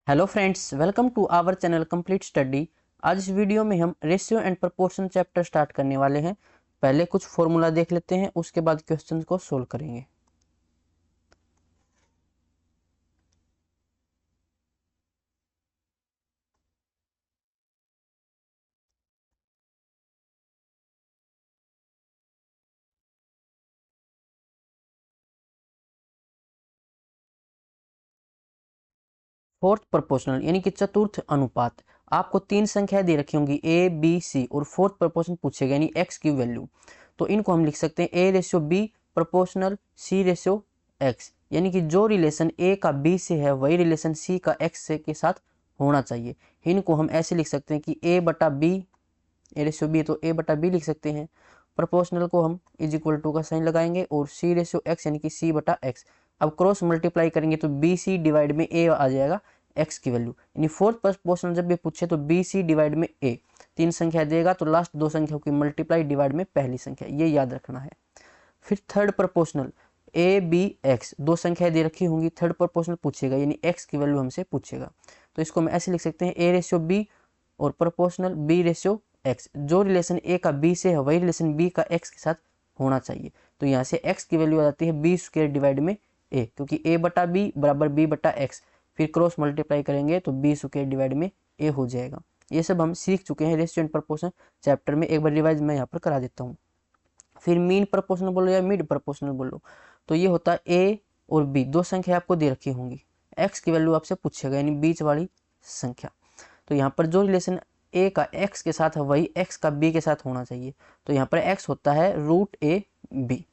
Hello friends, welcome to our channel complete study. आज इस video में हम ratio and proportion chapter start करने वाले हैं। पहले कुछ फॉर्मूला देख लेते हैं, उसके बाद क्वेश्चंस को सोल्व करेंगे। फोर्थ प्रोपोर्शनल यानी कि चतुर्थ अनुपात। आपको तीन संख्याएं दे रखी होंगी ए बी सी, और फोर्थ प्रोपोर्शन पूछेगा यानी एक्स की वैल्यू। तो इनको हम लिख सकते हैं A ratio B proportional C ratio X, यानी कि जो रिलेशन ए का बी से है वही रिलेशन सी का एक्स से के साथ होना चाहिए। इनको हम ऐसे लिख सकते हैं कि ए बटा बी, ए रेशियो बी तो ए बटा बी लिख सकते हैं। प्रोपोर्शनल को हम इज इक्वल टू का साइन लगाएंगे और सी रेशियो एक्स यानी कि सी बटा एक्स। अब क्रॉस मल्टीप्लाई करेंगे तो बी सी डिवाइड में ए आ जाएगा एक्स की वैल्यू, यानी फोर्थ प्रोपोर्शनल जब भी पूछे तो बी सी डिवाइड में ए, तीन संख्या देगा तो लास्ट दो संख्याओं की मल्टीप्लाई डिवाइड में पहली संख्या, ये याद रखना है। फिर third proportional A B X, दो संख्याएं दे रखी होंगी, थर्ड प्रोपोर्शनल पूछेगा यानी एक्स की वैल्यू हमसे पूछेगा। तो इसको हम ऐसे लिख सकते हैं ए रेशियो बी और प्रोपोर्शनल बी रेशियो एक्स। जो रिलेशन ए का बी से है वही रिलेशन बी का एक्स के साथ होना चाहिए। तो यहाँ से एक्स की वैल्यू आ जाती है बी स्क्वायर डिवाइड में ए, क्योंकि ए बटा बी बराबर बी बटा एक्स। फिर क्रॉस मल्टीप्लाई करेंगे तो बी स्क्वायर डिवाइड में ए हो जाएगा। ये सब हम सीख चुके हैं रेशियो एंड प्रोपोर्शन चैप्टर में, एक बार रिवाइज मैं यहाँ पर करा देता हूँ। फिर मीन प्रोपोर्शनल बोलो या मिड प्रोपोर्शनल बोलो, तो ये होता है ए और बी, दो संख्या आपको दे रखी होंगी, एक्स की वैल्यू आपसे पूछेगा यानी बीच वाली संख्या। तो यहाँ पर जो रिलेशन ए का एक्स के साथ है वही एक्स का बी के साथ होना चाहिए। तो यहाँ पर एक्स होता है रूट ए बी।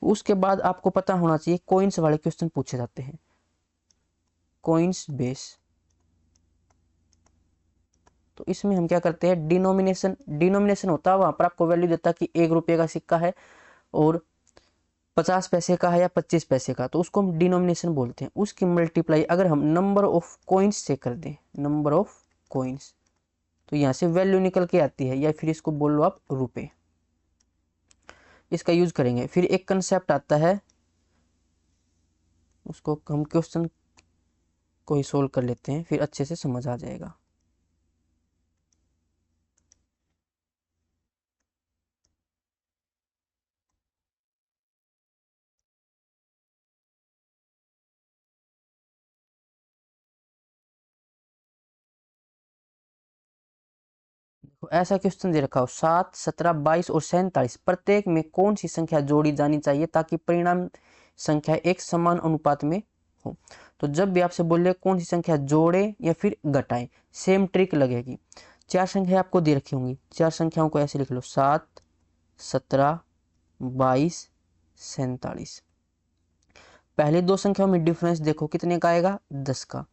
उसके बाद आपको पता होना चाहिए कोइंस वाले क्वेश्चन पूछे जाते हैं, कोइंस बेस। तो इसमें हम क्या करते हैं, डिनोमिनेशन होता है, वहां पर आपको वैल्यू देता है कि 1 रुपये का सिक्का है और 50 पैसे का है या 25 पैसे का, तो उसको हम डिनोमिनेशन बोलते हैं। उसकी मल्टीप्लाई अगर हम नंबर ऑफ कॉइन्स से कर दें, नंबर ऑफ कॉइन्स, तो यहाँ से वैल्यू निकल के आती है, या फिर इसको बोल लो आप रुपए, इसका यूज करेंगे। फिर एक कंसेप्ट आता है, उसको हम क्वेश्चन को ही सोल्व कर लेते हैं, फिर अच्छे से समझ आ जाएगा। तो ऐसा क्वेश्चन दे रखा हो 7, 17, 22 और 47, प्रत्येक में कौन सी संख्या जोड़ी जानी चाहिए ताकि परिणाम संख्या एक समान अनुपात में हो। तो जब भी आपसे बोले कौन सी संख्या जोड़े या फिर घटाएं, सेम ट्रिक लगेगी। चार संख्या आपको दे रखी होंगी, चार संख्याओं को ऐसे लिख लो 7, 17, 22, 47। पहले दो संख्याओं में डिफरेंस देखो कितने का आएगा, 10 का।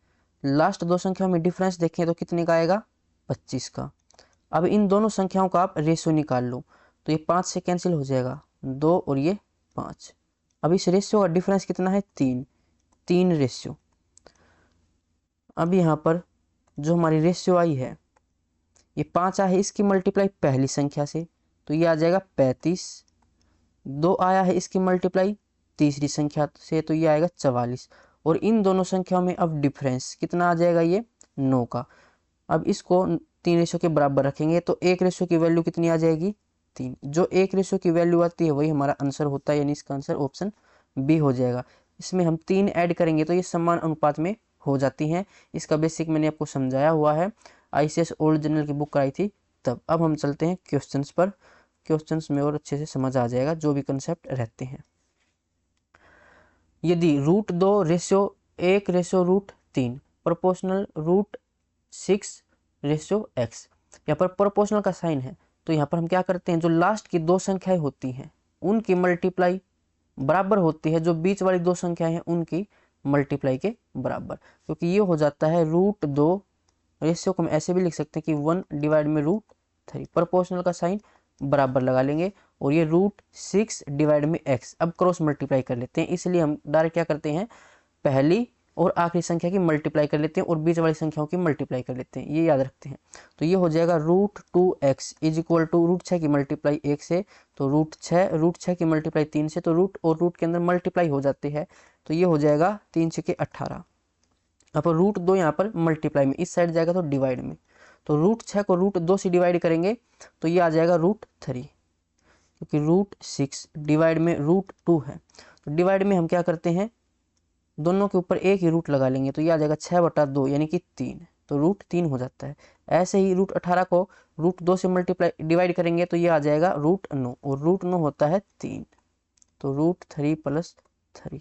लास्ट दो संख्याओं में डिफरेंस देखें तो कितने का आएगा, 25 का। अब इन दोनों संख्याओं का आप रेशियो निकाल लो, तो ये 5 से कैंसिल हो जाएगा, 2 और ये 5। अब इस रेशियो का डिफरेंस कितना है, 3 रेशियो। अब यहाँ पर जो हमारी रेशियो आई है, ये 5 आया है इसकी मल्टीप्लाई पहली संख्या से, तो ये आ जाएगा 35। 2 आया है इसकी मल्टीप्लाई तीसरी संख्या से, तो ये आएगा 44। और इन दोनों संख्याओं में अब डिफरेंस कितना आ जाएगा, ये 9 का। अब इसको 3 रेशियो के बराबर रखेंगे तो एक रेशियो की वैल्यू कितनी आ जाएगी, 3। जो एक रेशियो की वैल्यू आती है वही हमारा आंसर होता है, यानी इसका आंसर ऑप्शन बी हो जाएगा। इसमें हम 3 ऐड करेंगे तो ये समान अनुपात में हो जाती हैं। इसका बेसिक मैंने आपको समझाया हुआ है, आईसीएस ओल्ड जनरल की बुक कराई थी तब। अब हम चलते हैं क्वेश्चंस पर, क्वेश्चंस में और अच्छे से समझ आ जाएगा जो भी कंसेप्ट रहते हैं। यदि √2 ratio 1 ratio √3 proportional √6 ratio x, यहाँ पर प्रोपोर्शनल का साइन है, तो यहाँ पर हम क्या करते हैं, जो लास्ट की दो संख्याएं होती हैं उनकी मल्टीप्लाई बराबर होती है जो बीच वाली दो संख्याएं हैं उनकी मल्टीप्लाई के बराबर, क्योंकि ये हो जाता है √2। रेशियो को हम ऐसे भी लिख सकते हैं कि 1 डिवाइड में √3। प्रोपोर्शनल का साइन बराबर लगा लेंगे और ये √6 डिवाइड में एक्स। अब क्रॉस मल्टीप्लाई कर लेते हैं, इसलिए हम डायरेक्ट क्या करते हैं, पहली और आखिरी संख्या की मल्टीप्लाई कर लेते हैं और बीच वाली संख्याओं की मल्टीप्लाई कर लेते हैं, ये याद रखते हैं। तो ये हो जाएगा √2x इज इक्वल टू √6 की मल्टीप्लाई 1 से, तो √6 की मल्टीप्लाई 3 से, तो रूट और रूट के अंदर मल्टीप्लाई हो जाती है, तो ये हो जाएगा 3 6 के 18। यहाँ पर √2 यहाँ पर मल्टीप्लाई में, इस साइड जाएगा तो डिवाइड में, तो √6 को √2 से डिवाइड करेंगे तो ये आ जाएगा √3, क्योंकि √6 डिवाइड में √2 है, तो डिवाइड में हम क्या करते हैं, दोनों के ऊपर एक ही रूट लगा लेंगे, तो ये आ जाएगा 6/2 यानी कि 3, तो √3 हो जाता है। ऐसे ही √18 को √2 से मल्टीप्लाई डिवाइड करेंगे तो ये आ जाएगा √9, और √9 होता है 3, तो √3 + 3,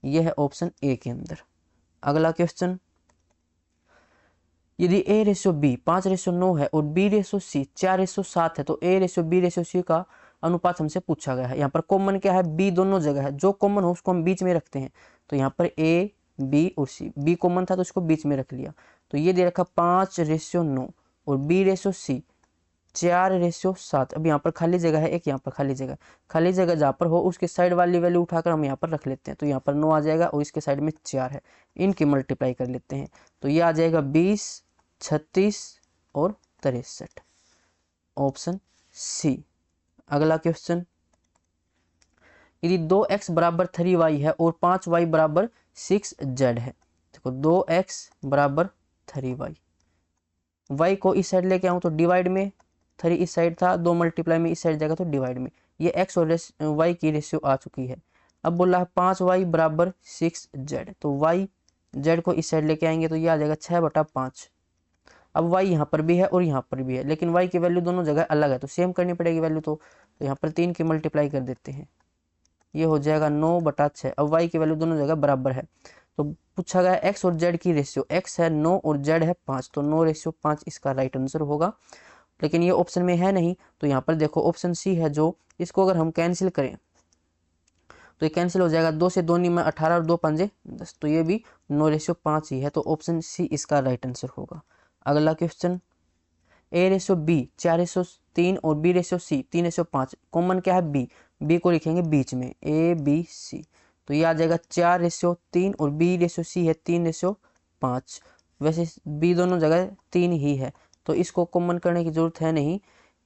यह है ऑप्शन ए के अंदर। अगला क्वेश्चन, यदि A/B 5/9 है और B/C 4/7 है तो A/B/C का अनुपात हमसे पूछा गया है। यहाँ पर कॉमन क्या है, B दोनों जगह है, जो कॉमन हो उसको हम बीच में रखते हैं, तो यहाँ पर A, B और C, B कॉमन था तो इसको बीच में रख लिया, तो ये दे रखा 5/9 और B/C 4/7। अब यहाँ पर खाली जगह है एक, यहाँ पर खाली जगह जहाँ पर हो उसके साइड वाली वैल्यू उठाकर हम यहाँ पर रख लेते हैं, तो यहाँ पर 9 आ जाएगा और इसके साइड में 4 है, इनकी मल्टीप्लाई कर लेते हैं, तो ये आ जाएगा 20, 36 और 63, ऑप्शन सी। अगला क्वेश्चन, यदि 2x = 3y है और 5y = 6z है, देखो 2x = 3y, y को इस साइड लेके आऊँ तो डिवाइड में, 3 इस साइड था, 2 मल्टीप्लाई में इस साइड जाएगा तो डिवाइड में, ये x और y की रेशियो आ चुकी है। अब बोला है 5y = 6z, तो y z को इस साइड लेके आएंगे तो ये आ जाएगा 6/5। अब y यहाँ पर भी है और यहाँ पर भी है, लेकिन y की वैल्यू दोनों जगह अलग है तो सेम करनी पड़ेगी वैल्यू, तो यहाँ पर 3 की मल्टीप्लाई कर देते हैं, ये हो जाएगा 9/6। अब y की वैल्यू दोनों जगह बराबर है, तो पूछा गया x और z की रेशियो, x है 9 और z है 5, तो 9/5 इसका राइट आंसर होगा, लेकिन ये ऑप्शन में है नहीं, तो यहाँ पर देखो ऑप्शन सी है, जो इसको अगर हम कैंसिल करें तो ये कैंसिल हो जाएगा, 2 से 2 नहीं में 18 और 2 पंजे 10, तो ये भी 9/5 ही है, तो ऑप्शन सी इसका राइट आंसर होगा। अगला क्वेश्चन, A/B 4/3 और B/C 3/5, कॉमन क्या है B को लिखेंगे बीच में, ABC, तो ये आ जाएगा 4/3 और B/C है 3/5, वैसे B दोनों जगह 3 ही है, तो इसको कॉमन करने की जरूरत है नहीं,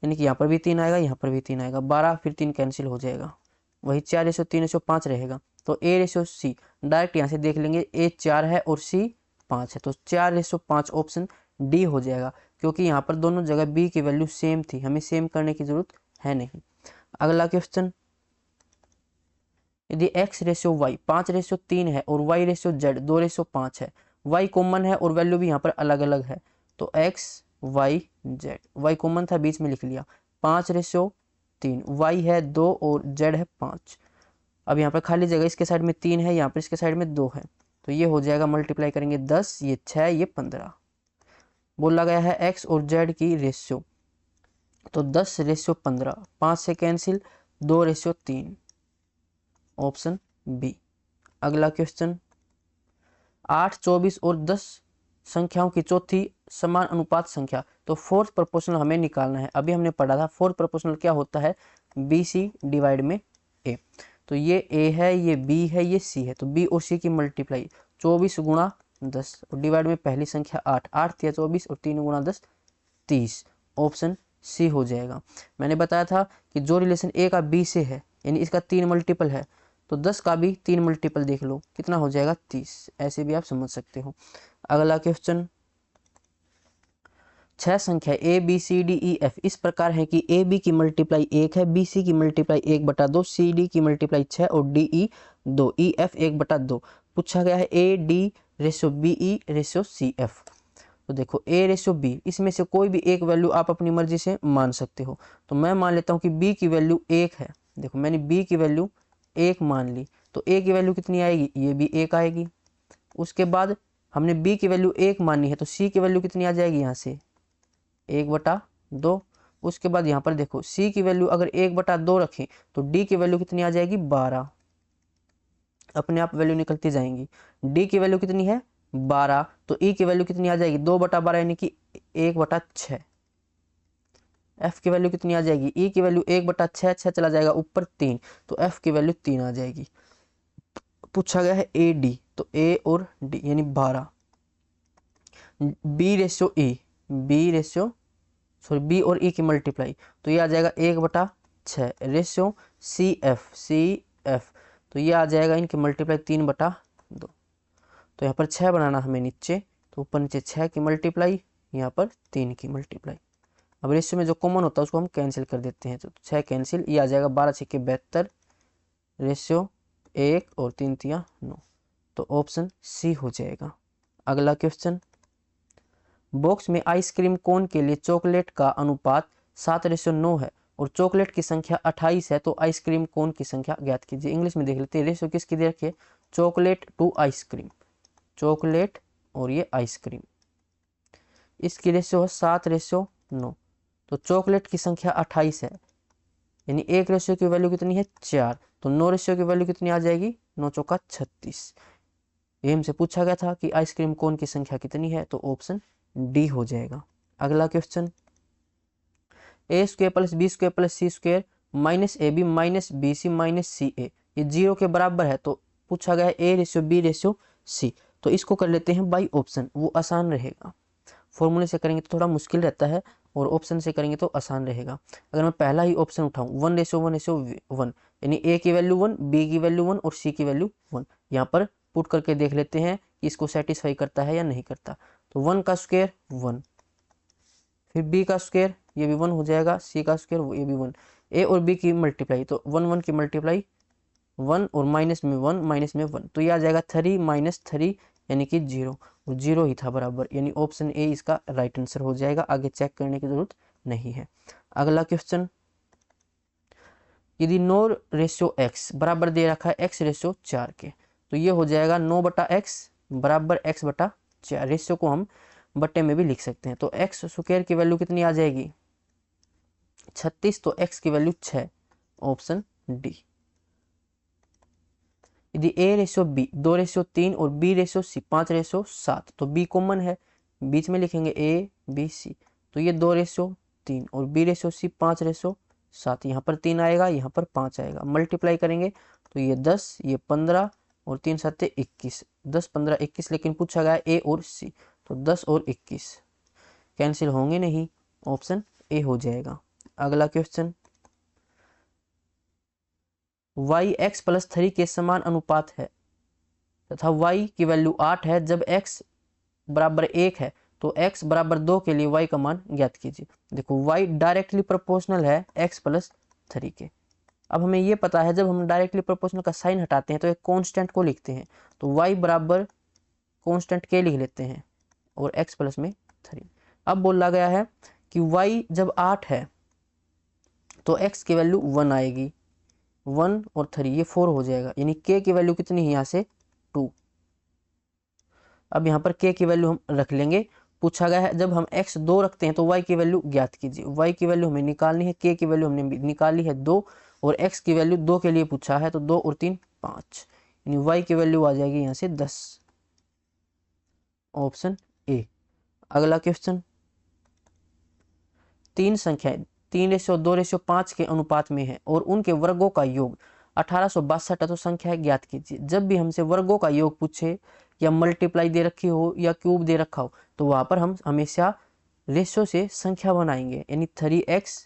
यानी कि यहाँ पर भी 3 आएगा, यहाँ पर भी 3 आएगा, 12 फिर 3 कैंसिल हो जाएगा, वही 4/3/5 रहेगा, तो A/C डायरेक्ट यहाँ से देख लेंगे, A 4 है और C 5 है, तो 4/5 ऑप्शन डी हो जाएगा, क्योंकि यहाँ पर दोनों जगह b की वैल्यू सेम थी, हमें सेम करने की जरूरत है नहीं। अगला क्वेश्चन, यदि x/y 5/3 है और y/z 2/5 है, y कॉमन है और वैल्यू भी यहाँ पर अलग अलग है, तो x y z, y common था बीच में लिख लिया, 5/3, y है 2 और z है 5, अब यहाँ पर खाली जगह, इसके साइड में 3 है, यहाँ पर इसके साइड में 2 है, तो ये हो जाएगा, मल्टीप्लाई करेंगे 10, ये 6, ये 15, बोला गया है x और z की रेशियो, तो 10/15, 5 से कैंसिल, 2/3, ऑप्शन बी। अगला क्वेश्चन, 8, 24 और 10 संख्याओं की चौथी समान अनुपात संख्या, तो फोर्थ प्रोपोर्शनल हमें निकालना है। अभी हमने पढ़ा था फोर्थ प्रोपोर्शनल क्या होता है, BC डिवाइड में A, तो ये A है, ये B है, ये C है, तो B और C की मल्टीप्लाई 24 × 10 और डिवाइड में पहली संख्या 8, 8 × 24 और 3 × 10 30, ऑप्शन सी हो जाएगा। मैंने बताया था कि जो रिलेशन A का B से है, यानी इसका 3 मल्टीपल है, तो 10 का भी 3 मल्टीपल देख लो कितना हो जाएगा 30, ऐसे भी आप समझ सकते हो। अगला क्वेश्चन, 6 संख्या A B C D E F इस प्रकार है कि A B की मल्टीप्लाई 1 है, B C की मल्टीप्लाई 1/2, C D की मल्टीप्लाई 6 और D E 2, E F 1/2। पूछा गया है A D/B E/C F, तो देखो A/B, इसमें से कोई भी एक वैल्यू आप अपनी मर्जी से मान सकते हो, तो मैं मान लेता हूँ कि B की वैल्यू 1 है, देखो मैंने B की वैल्यू 1 मान ली, तो A की वैल्यू कितनी आएगी, ये भी 1 आएगी। उसके बाद हमने B की वैल्यू 1 मानी है, तो C की वैल्यू कितनी आ जाएगी, यहाँ से 1/2। उसके बाद यहाँ पर देखो C की वैल्यू अगर 1/2 रखें तो D की वैल्यू कितनी आ जाएगी, 12, अपने आप वैल्यू निकलती जाएंगी। D की वैल्यू कितनी है, 12, तो E की वैल्यू कितनी आ जाएगी, 2/12 यानी कि 1/6। F की वैल्यू कितनी आ जाएगी, E की वैल्यू 1/6, 6 चला जाएगा ऊपर 3, तो F की वैल्यू 3 आ जाएगी। पूछा गया है AD, तो A और D यानी 12, B और E की मल्टीप्लाई, तो ये आ जाएगा 1/6, रेशियो CF, तो ये आ जाएगा इनकी मल्टीप्लाई 3/2, तो यहाँ पर 6 बनाना हमें नीचे, तो ऊपर नीचे 6 की मल्टीप्लाई, यहाँ पर 3 की मल्टीप्लाई। अब रेशियो में जो कॉमन होता है उसको हम कैंसिल कर देते हैं, तो 6 कैंसिल, ये आ जाएगा 12 6 के 72, रेशियो 1 और 3 तिया 9, तो ऑप्शन सी हो जाएगा। अगला क्वेश्चन, बॉक्स में आइसक्रीम कोन के लिए चॉकलेट का अनुपात 7:9 है और चॉकलेट की संख्या 28 है, तो आइसक्रीम कोन की संख्या ज्ञात कीजिए। इंग्लिश में देख लेते हैं, रेशियो किसकी दे रखी है, चॉकलेट टू आइसक्रीम, चॉकलेट और ये आइसक्रीम, इसकी रेशियो है 7:9, तो चॉकलेट की संख्या 28 है, यानी एक रेशियो की वैल्यू कितनी है 4, तो 9 रेशियो की वैल्यू कितनी आ जाएगी, 9 चौका 36। ये हमसे पूछा गया था कि आइसक्रीम कोन की संख्या कितनी है, तो ऑप्शन डी हो जाएगा। अगला question, a square plus b square plus c square minus a b minus b c minus c a, ये 0 के बराबर है, तो पूछा गया है ए रेशियो बी रेशियो सी, तो इसको कर लेते हैं बाई ऑप्शन, वो आसान रहेगा। फॉर्मूले से करेंगे तो थोड़ा मुश्किल रहता है और ऑप्शन से करेंगे तो आसान रहेगा। अगर मैं पहला ही ऑप्शन उठाऊं 1:1:1, यानी ए की वैल्यू 1, बी की वैल्यू 1 और सी की वैल्यू 1, यहाँ पर पुट करके देख लेते हैं कि इसको सेटिस्फाई करता है या नहीं करता। तो 1 का स्क्वायर 1, फिर बी का स्क्वायर ये भी 1 हो जाएगा, सी का स्क्वायर ये भी 1, ए और बी की मल्टीप्लाई तो 1 1 की मल्टीप्लाई 1 और माइनस में 1 माइनस में 1, तो ये आ जाएगा 3 माइनस 3 यानी कि 0, और 0 ही था बराबर, यानी ऑप्शन ए इसका राइट आंसर हो जाएगा। आगे चेक करने की जरूरत नहीं है। अगला क्वेश्चन, यदि 9:x बराबर दे रखा है x/4 के, तो ये हो जाएगा 9/x बराबर x/4, रेशियो को हम बट्टे में भी लिख सकते हैं। तो x स्क्वायर की वैल्यू कितनी आ जाएगी 36, तो x की वैल्यू 6, ऑप्शन डी। यदि a/b 2:3 और b/c 5:7, तो b कॉमन है, बीच में लिखेंगे a b c, तो ये 2:3 और b/c 5:7, यहाँ पर 3 आएगा, यहाँ पर 5 आएगा, मल्टीप्लाई करेंगे तो ये 10 ये 15 और 3 7 21, 10 15 21, लेकिन पूछा गया a और c, तो 10 और 21 कैंसिल होंगे नहीं, ऑप्शन ए हो जाएगा। अगला क्वेश्चन, y x प्लस 3 के समान अनुपात है तथा y की वैल्यू 8 है, जब x बराबर 1 है तो x बराबर 2 के लिए y का मान ज्ञात कीजिए। देखो y डायरेक्टली प्रोपोर्शनल है x प्लस 3 के। अब हमें ये पता है जब हम डायरेक्टली प्रोपोर्शनल का साइन हटाते हैं तो एक कांस्टेंट को लिखते हैं, तो y बराबर कांस्टेंट के लिख लेते हैं और x प्लस में 3। अब बोला गया है कि y जब 8 है तो x की वैल्यू 1 आएगी, 1 और 3 ये 4 हो जाएगा, यानी k की वैल्यू कितनी है यहाँ से 2। अब यहाँ पर k की वैल्यू हम रख लेंगे। पूछा गया है जब हम x 2 रखते हैं तो y की वैल्यू ज्ञात कीजिए। y की वैल्यू हमें निकालनी है, k की वैल्यू हमने निकाली है 2 और x की वैल्यू 2 के लिए पूछा है, तो 2 और 3 5, यानी y की वैल्यू आ जाएगी यहाँ से 10, ऑप्शन ए। अगला क्वेश्चन, तीन संख्याएं 3:2:5 के अनुपात में है और उनके वर्गों का योग 1862 है, तो संख्याएं ज्ञात कीजिए। जब भी हमसे वर्गों का योग पूछे या मल्टीप्लाई दे रखी हो या क्यूब दे रखा हो, तो वहां पर हम हमेशा रेशियो से संख्या बनाएंगे, यानी 3x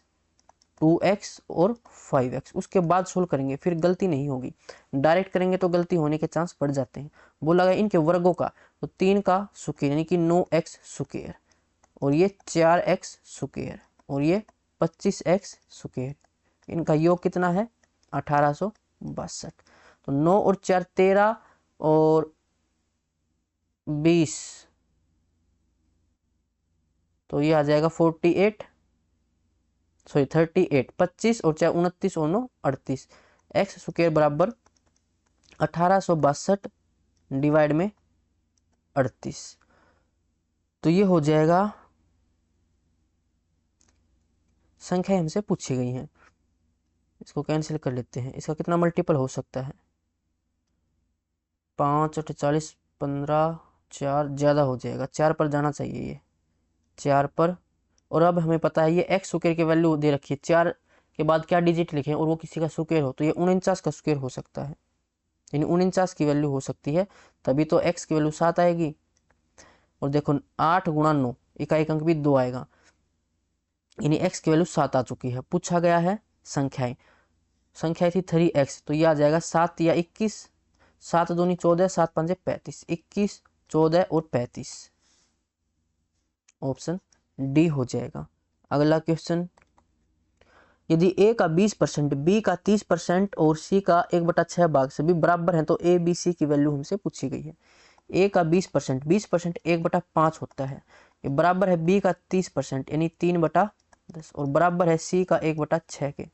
2x और 5x, उसके बाद सोल्व करेंगे, फिर गलती नहीं होगी। डायरेक्ट करेंगे तो गलती होने के चांस बढ़ जाते हैं। बोला गया इनके वर्गों का, तो 3 का स्क्वायर यानी कि 9x स्क्वायर और ये 4x स्क्वायर और ये 25x स्क्वायर, इनका योग कितना है 1862। तो 9 और 4 13 और 20, तो ये आ जाएगा 38 38, 25 और 4 29 और 9 38, x स्क्वायर बराबर 1862 डिवाइड में 38, तो ये हो जाएगा संख्या हमसे पूछी गई हैं। इसको कैंसिल कर लेते हैं, इसका कितना मल्टीपल हो सकता है 5 48 15, 4 ज़्यादा हो जाएगा, 4 पर जाना चाहिए, ये 4 पर। और अब हमें पता है ये x स्क्वायर की वैल्यू दे रखी है, 4 के बाद क्या डिजिट लिखें और वो किसी का स्क्वायर हो, तो ये 49 का स्क्वायर हो सकता है, यानी 49 की वैल्यू हो सकती है, तभी तो x की वैल्यू 7 आएगी। और देखो 8 गुणा 9, इकाई अंक भी 2 आएगा, यानी x की वैल्यू 7 आ चुकी है। पूछा गया है संख्याएं थी 3x, तो ये आ जाएगा 7 या 21, 7 दूनी 14, 7 पंजे 35, 21, 14 और 35, ऑप्शन डी हो जाएगा। अगला क्वेश्चन, यदि ए का 20%, बी का 30% और सी का 1/6 भाग सभी बराबर हैं तो ए बी सी की वैल्यू हमसे पूछी गई है। ए का 20%, 20% 1/5 होता है, ये बराबर है बी का 30% यानी 3/10 और बराबर है सी का 1/6 के।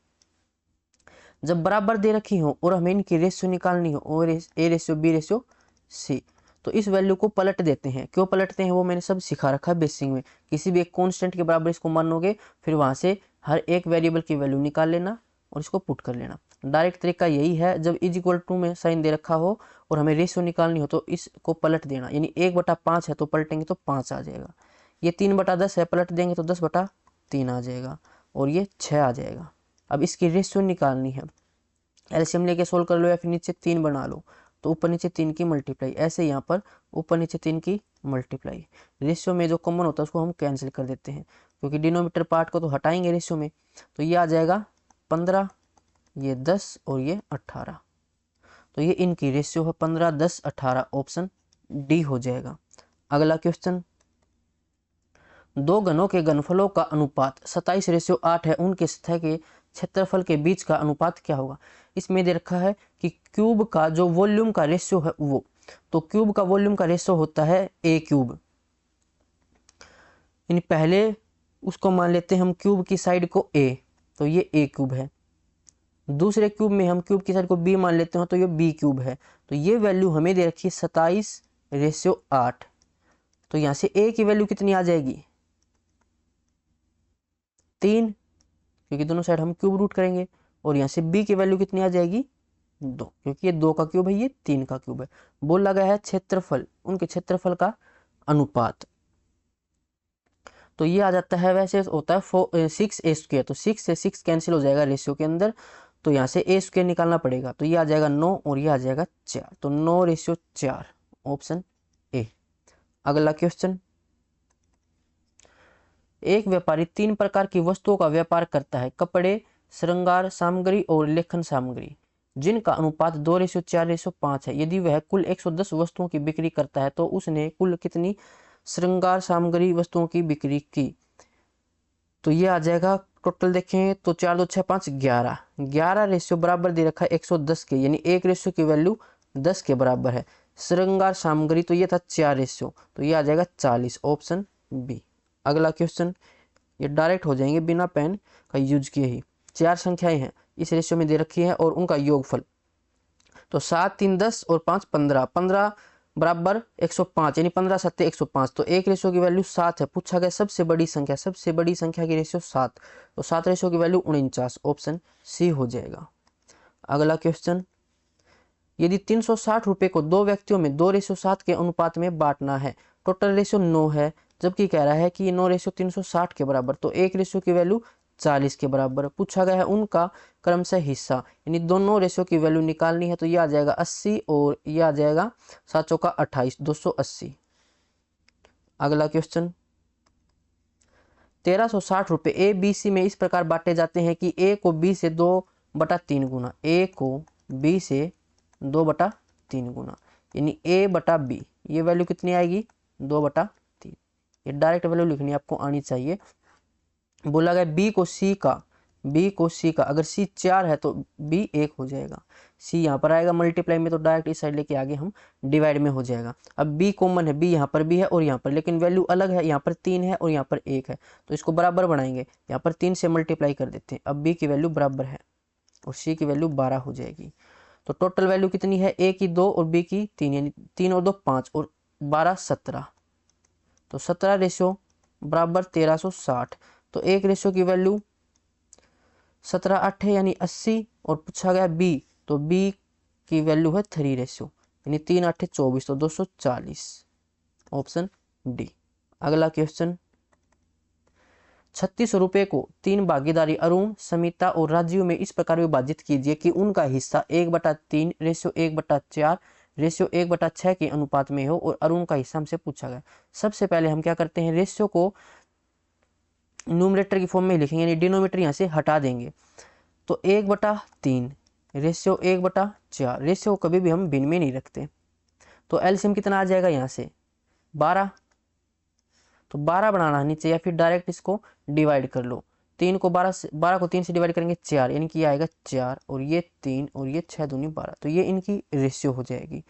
जब बराबर दे रखी हो और हमें इनकी रेशियो निकालनी हो, और ए रेशियो बी रेशियो सी, तो इस वैल्यू को पलट देते हैं। क्यों पलटते हैं वो मैंने सब सिखा रखा है बेसिक में। किसी भी एक कांस्टेंट के बराबर इसको मानोगे, फिर वहां से हर एक वेरिएबल की वैल्यू निकाल लेना और इसको पुट कर लेना। डायरेक्ट तरीका यही है, जब इज इक्वल टू में साइन दे रखा हो और हमें रेशियो निकालनी हो तो इसको पलट देना, यानी 1/5 है तो पलटेंगे तो 5 आ जाएगा। ये 3/10 है, पलट देंगे तो 10/3 आ जाएगा और ये 6 आ जाएगा। अब इसकी रेशियो निकालनी है, एलसीएम लेके सोल्व कर लो या फिर नीचे 3 बना लो, तो ऊपर नीचे 3 की मल्टीप्लाई, ऐसे यहाँ पर ऊपर नीचे 3 की मल्टीप्लाई। रेशियो में जो कॉमन होता है उसको हम कैंसिल कर देते हैं, क्योंकि डिनोमिनेटर पार्ट को तो हटाएंगे रेशियो में। तो ये आ जाएगा 15, ये 10 और ये 18, तो ये इनकी रेशियो है 15, 10, 18, ऑप्शन डी हो जाएगा। अगला क्वेश्चन, दो घनों के घनफलों का अनुपात 27:8 है, उनके सतह के क्षेत्रफल के बीच का अनुपात क्या होगा। इसमें दे रखा है कि क्यूब का जो वॉल्यूम का रेशियो है वो, तो क्यूब का वॉल्यूम का रेशियो होता है ए क्यूब, यानी पहले उसको मान लेते हैं हम क्यूब की साइड को ए, तो ये ए क्यूब है। दूसरे क्यूब में हम क्यूब की साइड को बी मान लेते हैं तो ये बी क्यूब है। तो ये वैल्यू हमें दे रखी है 27:8, तो यहां से ए की वैल्यू कितनी आ जाएगी 3, क्योंकि दोनों साइड हम क्यूब रूट करेंगे, और यहाँ से b की वैल्यू कितनी आ जाएगी 2, क्योंकि ये 2 का क्यूब है, ये 3 का क्यूब है। बोला गया है क्षेत्रफल, उनके क्षेत्रफल का अनुपात, तो ये आ जाता है, वैसे होता है 6a², तो 6 से 6 कैंसिल हो जाएगा रेशियो के अंदर, तो यहाँ से a² निकालना पड़ेगा, तो ये आ जाएगा 9 और ये आ जाएगा 4, तो 9:4, ऑप्शन ए। अगला क्वेश्चन, एक व्यापारी 3 प्रकार की वस्तुओं का व्यापार करता है, कपड़े, श्रृंगार सामग्री और लेखन सामग्री, जिनका अनुपात 2:4:5 है। यदि वह कुल 110 वस्तुओं की बिक्री करता है तो उसने कुल कितनी श्रृंगार सामग्री वस्तुओं की बिक्री की। तो ये आ जाएगा, टोटल देखें तो 4, 2, 6, 5, 11 रेशियो बराबर दे रखा है 110 के, यानी एक रेशियो की वैल्यू 10 के बराबर है। श्रृंगार सामग्री तो ये था 4 रेशियो, तो ये आ जाएगा 40, ऑप्शन बी। अगला क्वेश्चन, ये डायरेक्ट हो जाएंगे बिना पेन का यूज किए ही। 4 संख्याएं हैं इस रेशियो में दे रखी है और उनका योगफल, तो 7, 3, 10 और 5, 15, 15 बराबर 105, यानी 15, 7, 105, तो एक रेशियो की वैल्यू 7 है। पूछा गया सबसे बड़ी संख्या की रेशियो 7, तो 7 रेशियो की वैल्यू 49, ऑप्शन सी हो जाएगा। अगला क्वेश्चन, यदि 360 रुपए को दो व्यक्तियों में 2:7 के अनुपात में बांटना है, टोटल रेशियो 9 है, जबकि कह रहा है कि ये 9:360 के बराबर, तो एक रेशियो की वैल्यू 40 के बराबर। पूछा गया है उनका क्रमशः हिस्सा, यानी दोनों रेशियो की वैल्यू निकालनी है, तो ये आ जाएगा 80 और ये आ जाएगा 7 चौका 28, 280। अगला क्वेश्चन, 1360 रुपए ए बी सी में इस प्रकार बांटे जाते हैं कि ए को बी से 2/3 गुना, ए को बी से 2/3 गुना, यानी ए बटा बी, ये वैल्यू कितनी आएगी 2/3। ये डायरेक्ट वैल्यू लिखनी आपको आनी चाहिए। बोला गया बी को सी का अगर सी 4 है तो बी 1 हो जाएगा। सी यहाँ पर आएगा मल्टीप्लाई में, तो डायरेक्ट इस साइड लेके आगे हम डिवाइड में हो जाएगा। अब बी कॉमन है, बी यहाँ पर भी है और यहाँ पर, लेकिन वैल्यू अलग है, यहाँ पर 3 है और यहाँ पर 1 है, तो इसको बराबर बनाएंगे, यहाँ पर 3 से मल्टीप्लाई कर देते हैं। अब बी की वैल्यू बराबर है और सी की वैल्यू 12 हो जाएगी। तो टोटल वैल्यू कितनी है, ए की 2 और बी की 3, यानी 3 और 2 5 और 12 17, तो 17 रेशियो बराबर 1360, तो एक रेशियो की वैल्यू 17, 8 है यानी 80, और पूछा गया बी, तो बी की वैल्यू है 3 रेशियो, यानी 3, 8, 24, तो 240, ऑप्शन डी। अगला क्वेश्चन, 36 रुपए को 3 भागीदारी अरुण, समिता और राजीव में इस प्रकार विभाजित कीजिए कि उनका हिस्सा 1/3 रेशियो 1/4 रेशियो 1/6 के अनुपात में हो, और अरुण का हिस्सा हमसे पूछा गया। सबसे पहले हम क्या करते हैं, रेशियो को न्यूमरेटर की फॉर्म में लिखेंगे, यानी डिनोमिनेटर यहाँ से हटा देंगे, तो 1/3 रेशियो 1/4। रेशियो को कभी भी हम भिन्न में नहीं रखते। तो एलसीएम कितना आ जाएगा यहाँ से 12। तो 12 बनाना है नीचे, या फिर डायरेक्ट इसको डिवाइड कर लो। 12 को 3 से डिवाइड करेंगे 4, यानी कि आएगा 4 और ये 3 और ये 6 दूनी 12। तो ये इनकी रेशियो हो जाएगी।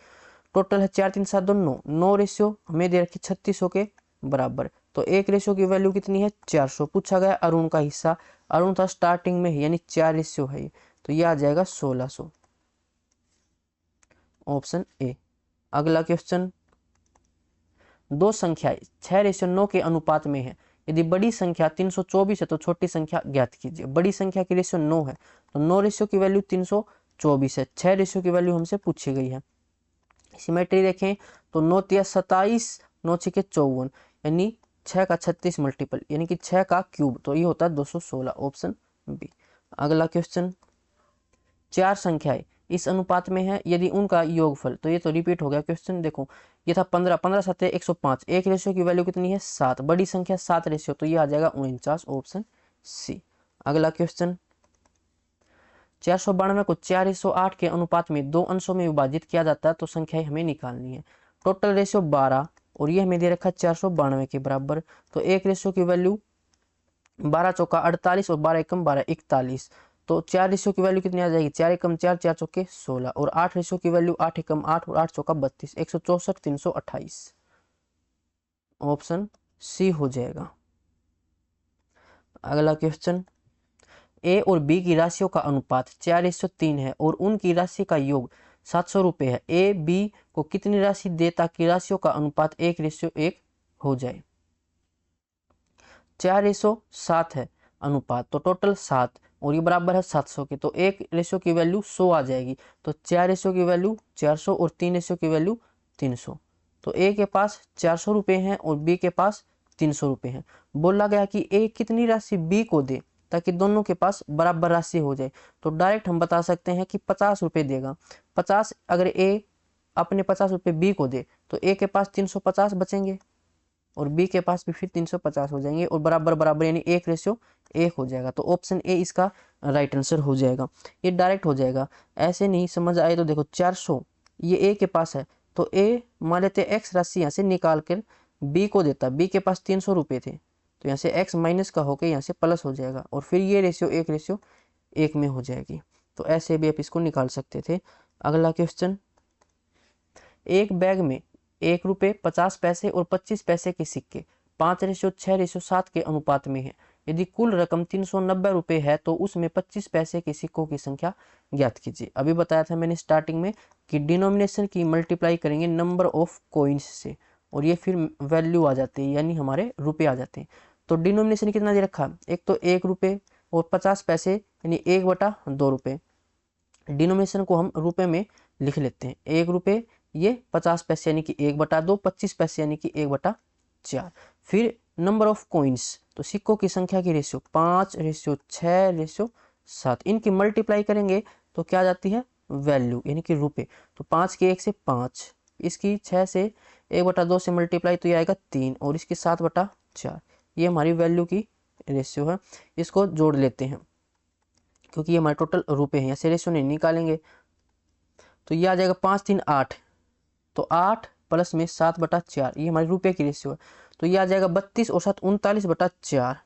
टोटल है 4 3 7 2 9। 9 रेशियो हमें दे रखी 3600 के बराबर। तो एक रेशियो की वैल्यू कितनी है 400। पूछा गया अरुण का हिस्सा, अरुण था स्टार्टिंग में, यानी 4 रेशियो है, तो ये आ जाएगा 1600, ऑप्शन ए। अगला क्वेश्चन, दो संख्याएं 6:9 के अनुपात में है। यदि बड़ी संख्या 324 है तो छोटी संख्या ज्ञात कीजिए। बड़ी संख्या की रेशियो 9 है, तो 9 रेशियो की वैल्यू 324 है। 6 रेशियो की वैल्यू हमसे पूछी गई है। सिमेट्री देखें तो 9 तिया 27, 9 छिके 54, यानी 6 का 36 मल्टीपल, यानी कि 6 का क्यूब, तो ये होता है 216, ऑप्शन बी। अगला क्वेश्चन, चार संख्याएं इस अनुपात में है, यदि उनका योगफल, तो ये तो रिपीट हो गया क्वेश्चन। देखो ये था 15, 15 7 105, एक रेशियो की वैल्यू कितनी है 7, बड़ी संख्या 7 रेशियो, तो ये आ जाएगा 49, ऑप्शन सी। अगला क्वेश्चन, 492 को 4:8 के अनुपात में दो अंशों में विभाजित किया जाता है, तो संख्याएं हमें निकालनी है। टोटल रेशियो 12 और ये हमें दे रखा है 492 के बराबर। तो एक रेशियो की वैल्यू 12 चौका 48 और 12 एकम 12 41, तो 4 रेशियो की वैल्यू कितनी आ जाएगी 4 एकम 4, 4 चौके 16, और 8 रेशियो की वैल्यू 8 एकम 8 और 8 चौका 32, 164 328, ऑप्शन सी हो जाएगा। अगला क्वेश्चन, ए और बी की राशियों का अनुपात 4:3 है और उनकी राशि का योग 700 रुपये है। ए बी को कितनी राशि दे ताकि राशियों का अनुपात 1:1 हो जाए। 4:7 है अनुपात, तो टोटल 7 और ये बराबर है 700 के, तो एक रेशियो की वैल्यू 100 आ जाएगी। तो 4 रेशियो की वैल्यू 400 और 3 रेशियो की वैल्यू 300। तो ए के पास 400 रुपये हैं और बी के पास 300 रुपये हैं। बोला गया कि ए कितनी राशि बी को दे ताकि दोनों के पास बराबर राशि हो जाए। तो डायरेक्ट हम बता सकते हैं कि 50 रुपये देगा। 50 अगर ए अपने 50 रुपये बी को दे तो ए के पास 350 बचेंगे और बी के पास भी फिर 350 हो जाएंगे और बराबर बराबर, यानी 1:1 हो जाएगा। तो ऑप्शन ए इसका राइट आंसर हो जाएगा। ये डायरेक्ट हो जाएगा, ऐसे नहीं समझ आए तो देखो 400 ये ए के पास है, तो ए मान लेते एक्स राशि यहाँ से निकाल कर बी को देता। बी के पास 300 रुपये थे, तो यहाँ से एक्स माइनस का होकर यहाँ से प्लस हो जाएगा और फिर ये रेशियो 1:1 में हो जाएगी। तो ऐसे भी आप इसको निकाल सकते थे। अगला क्वेश्चन, एक बैग में 1 रुपये 50 पैसे और 25 पैसे के सिक्के 5:6:7 के अनुपात में है। यदि कुल रकम 390 रुपये है तो उसमें 25 पैसे के सिक्कों की संख्या ज्ञात कीजिए। अभी बताया था मैंने स्टार्टिंग में कि डिनोमिनेशन की मल्टीप्लाई करेंगे नंबर ऑफ कोइंस से और ये फिर वैल्यू आ जाती है, यानी हमारे रुपये आ जाते हैं। तो डिनोमिनेशन कितना दे रखा, एक तो 1 रुपये और 50 पैसे, यानी 1/2 रुपये। डिनोमिनेशन को हम रुपये में लिख लेते हैं। 1 रुपये ये 50 पैसे यानी कि 1/2, 25 पैसे यानी कि 1/4। फिर नंबर ऑफ कॉइन्स, तो सिक्कों की संख्या की रेशियो 5:6:7, इनकी मल्टीप्लाई करेंगे तो क्या आ जाती है वैल्यू, यानी कि रुपये। तो 5 के 1 से 5, इसकी 6 से 1/2 से मल्टीप्लाई तो ये आएगा 3 और इसकी 7/4, ये हमारी वैल्यू की रेशियो है। इसको जोड़ लेते हैं क्योंकि ये हमारे टोटल रुपये हैं, ऐसे रेशियो नहीं निकालेंगे। तो ये आ जाएगा 5 3 8, तो 8 प्लस में 7/4, ये हमारे रुपये की रेशियो है। तो ये आ जाएगा 32 और 7 39/4,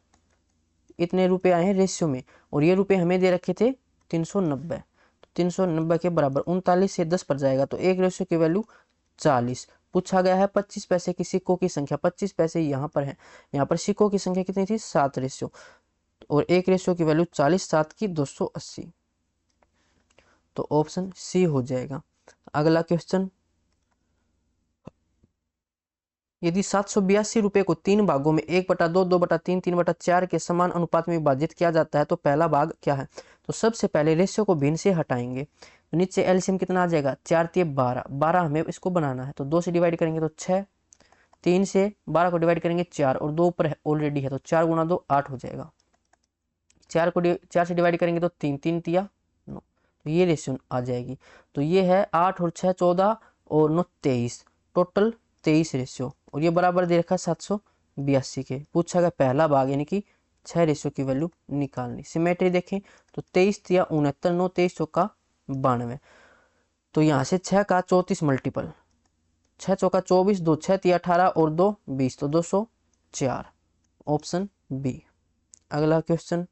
इतने रुपए आए हैं रेशियो में। और ये रुपए हमें दे रखे थे 390, तो 390 के बराबर 39 से 10 पर जाएगा, तो एक रेशियो की वैल्यू 40। पूछा गया है 25 पैसे की सिक्कों की संख्या, 25 पैसे यहाँ पर है, यहाँ पर सिक्कों की संख्या कितनी थी 7 रेशियो, और एक रेशियो की वैल्यू 40, 7 की 280, तो ऑप्शन सी हो जाएगा। अगला क्वेश्चन, यदि 782 रुपये को 3 भागों में 1/2, 2/3, 3/4 के समान अनुपात में विभाजित किया जाता है तो पहला भाग क्या है। तो सबसे पहले रेशियो को भिन्न से हटाएंगे, तो नीचे एलसीएम कितना आ जाएगा 4 3 12, 12 हमें इसको बनाना है, तो 2 से डिवाइड करेंगे तो 6, 3 से 12 को डिवाइड करेंगे 4 और 2 ऊपर ऑलरेडी है, तो 4 × 2 8 हो जाएगा। 4 से डिवाइड करेंगे तो 3, 3 तिया 9, तो ये रेशियो आ जाएगी। तो ये है 8 और 6 14 और 9 23, टोटल 23 रेशियो, और ये बराबर दे रखा है 782 के। पूछा गया पहला भाग, यानी कि 6 रेशियो की वैल्यू निकालनी। सिमेट्री देखें तो 23 तिया 69, 9 23 चौका 92। तो यहाँ से 6 का 34 मल्टीपल, 6 चौका 24, 2 6 3 18 और 2 20, तो 204, ऑप्शन बी। अगला क्वेश्चन,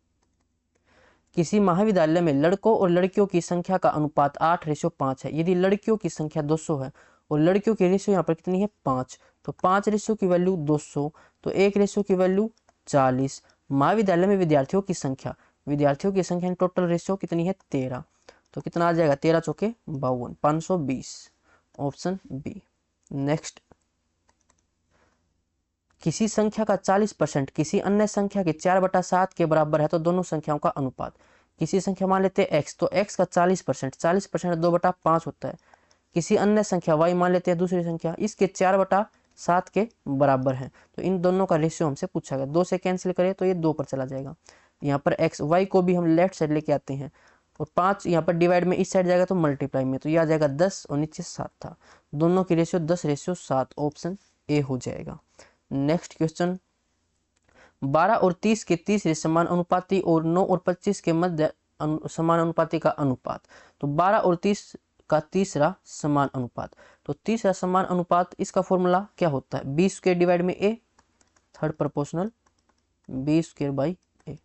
किसी महाविद्यालय में लड़कों और लड़कियों की संख्या का अनुपात 8:5 है। यदि लड़कियों की संख्या 200 है और लड़कियों की रेशियो यहाँ पर कितनी है 5, तो 5 रेशियो की वैल्यू 200, तो 1 रेशियो की वैल्यू 40। महाविद्यालय में विद्यार्थियों की संख्या टोटल रेशियो कितनी है 13, तो कितना आ जाएगा 13 चौके 52, 520, ऑप्शन बी। नेक्स्ट, किसी संख्या का 40% किसी अन्य संख्या के 4/7 के बराबर है तो दोनों संख्याओं का अनुपात। किसी संख्या मान लेते हैं x, तो x का 40%, 40% 2/5 होता है। किसी अन्य संख्या y मान लेते हैं दूसरी संख्या, इसके 4/7 के बराबर है, तो इन दोनों का रेशियो हमसे पूछा गया। 2 से कैंसिल करें तो ये 2 पर चला जाएगा। यहाँ पर x y को भी हम लेफ्ट साइड लेके आते हैं और 5 यहाँ पर डिवाइड में इस साइड जाएगा तो मल्टीप्लाई में, तो यह आ जाएगा 10 और नीचे 7 था। दोनों की रेशियो 10:7, ऑप्शन ए हो जाएगा। नेक्स्ट क्वेश्चन, 12 और 30 के तीसरे समान अनुपाती और 9 और 25 के मध्य समान अनुपाती का अनुपात। तो 12 और 30 का तीसरा समान अनुपात, तो तीसरा समान अनुपात इसका फॉर्मूला क्या होता है, बी स्क्वायर डिवाइड में a, third proportional b square by a.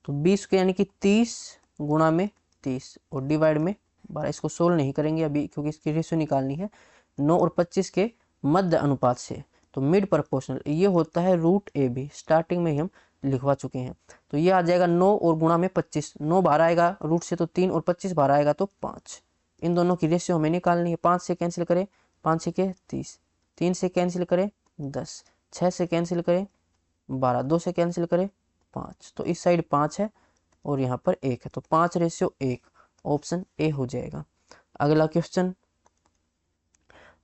तो बी स्क्वायर यानी कि 30 गुणा में 30 और डिवाइड में 12। इसको सोल्व नहीं करेंगे अभी क्योंकि इसकी रेशियो निकालनी है 9 और 25 के मध्य अनुपात से, तो मिड प्रोपोर्शनल ये होता है √AB, स्टार्टिंग में ही हम लिखवा चुके हैं। तो ये आ जाएगा 9 और गुणा में 25, 9 बाहर आएगा रूट से तो 3 और 25 बाहर आएगा तो 5। इन दोनों की रेशियो हमें निकालनी है। 5 से कैंसिल करें, 5 से के 30, 3 से कैंसिल करें 10, 6 से कैंसिल करें 12, 2 से कैंसिल करें 5, तो इस साइड 5 है और यहाँ पर 1 है, तो 5:1, ऑप्शन ए हो जाएगा। अगला क्वेश्चन,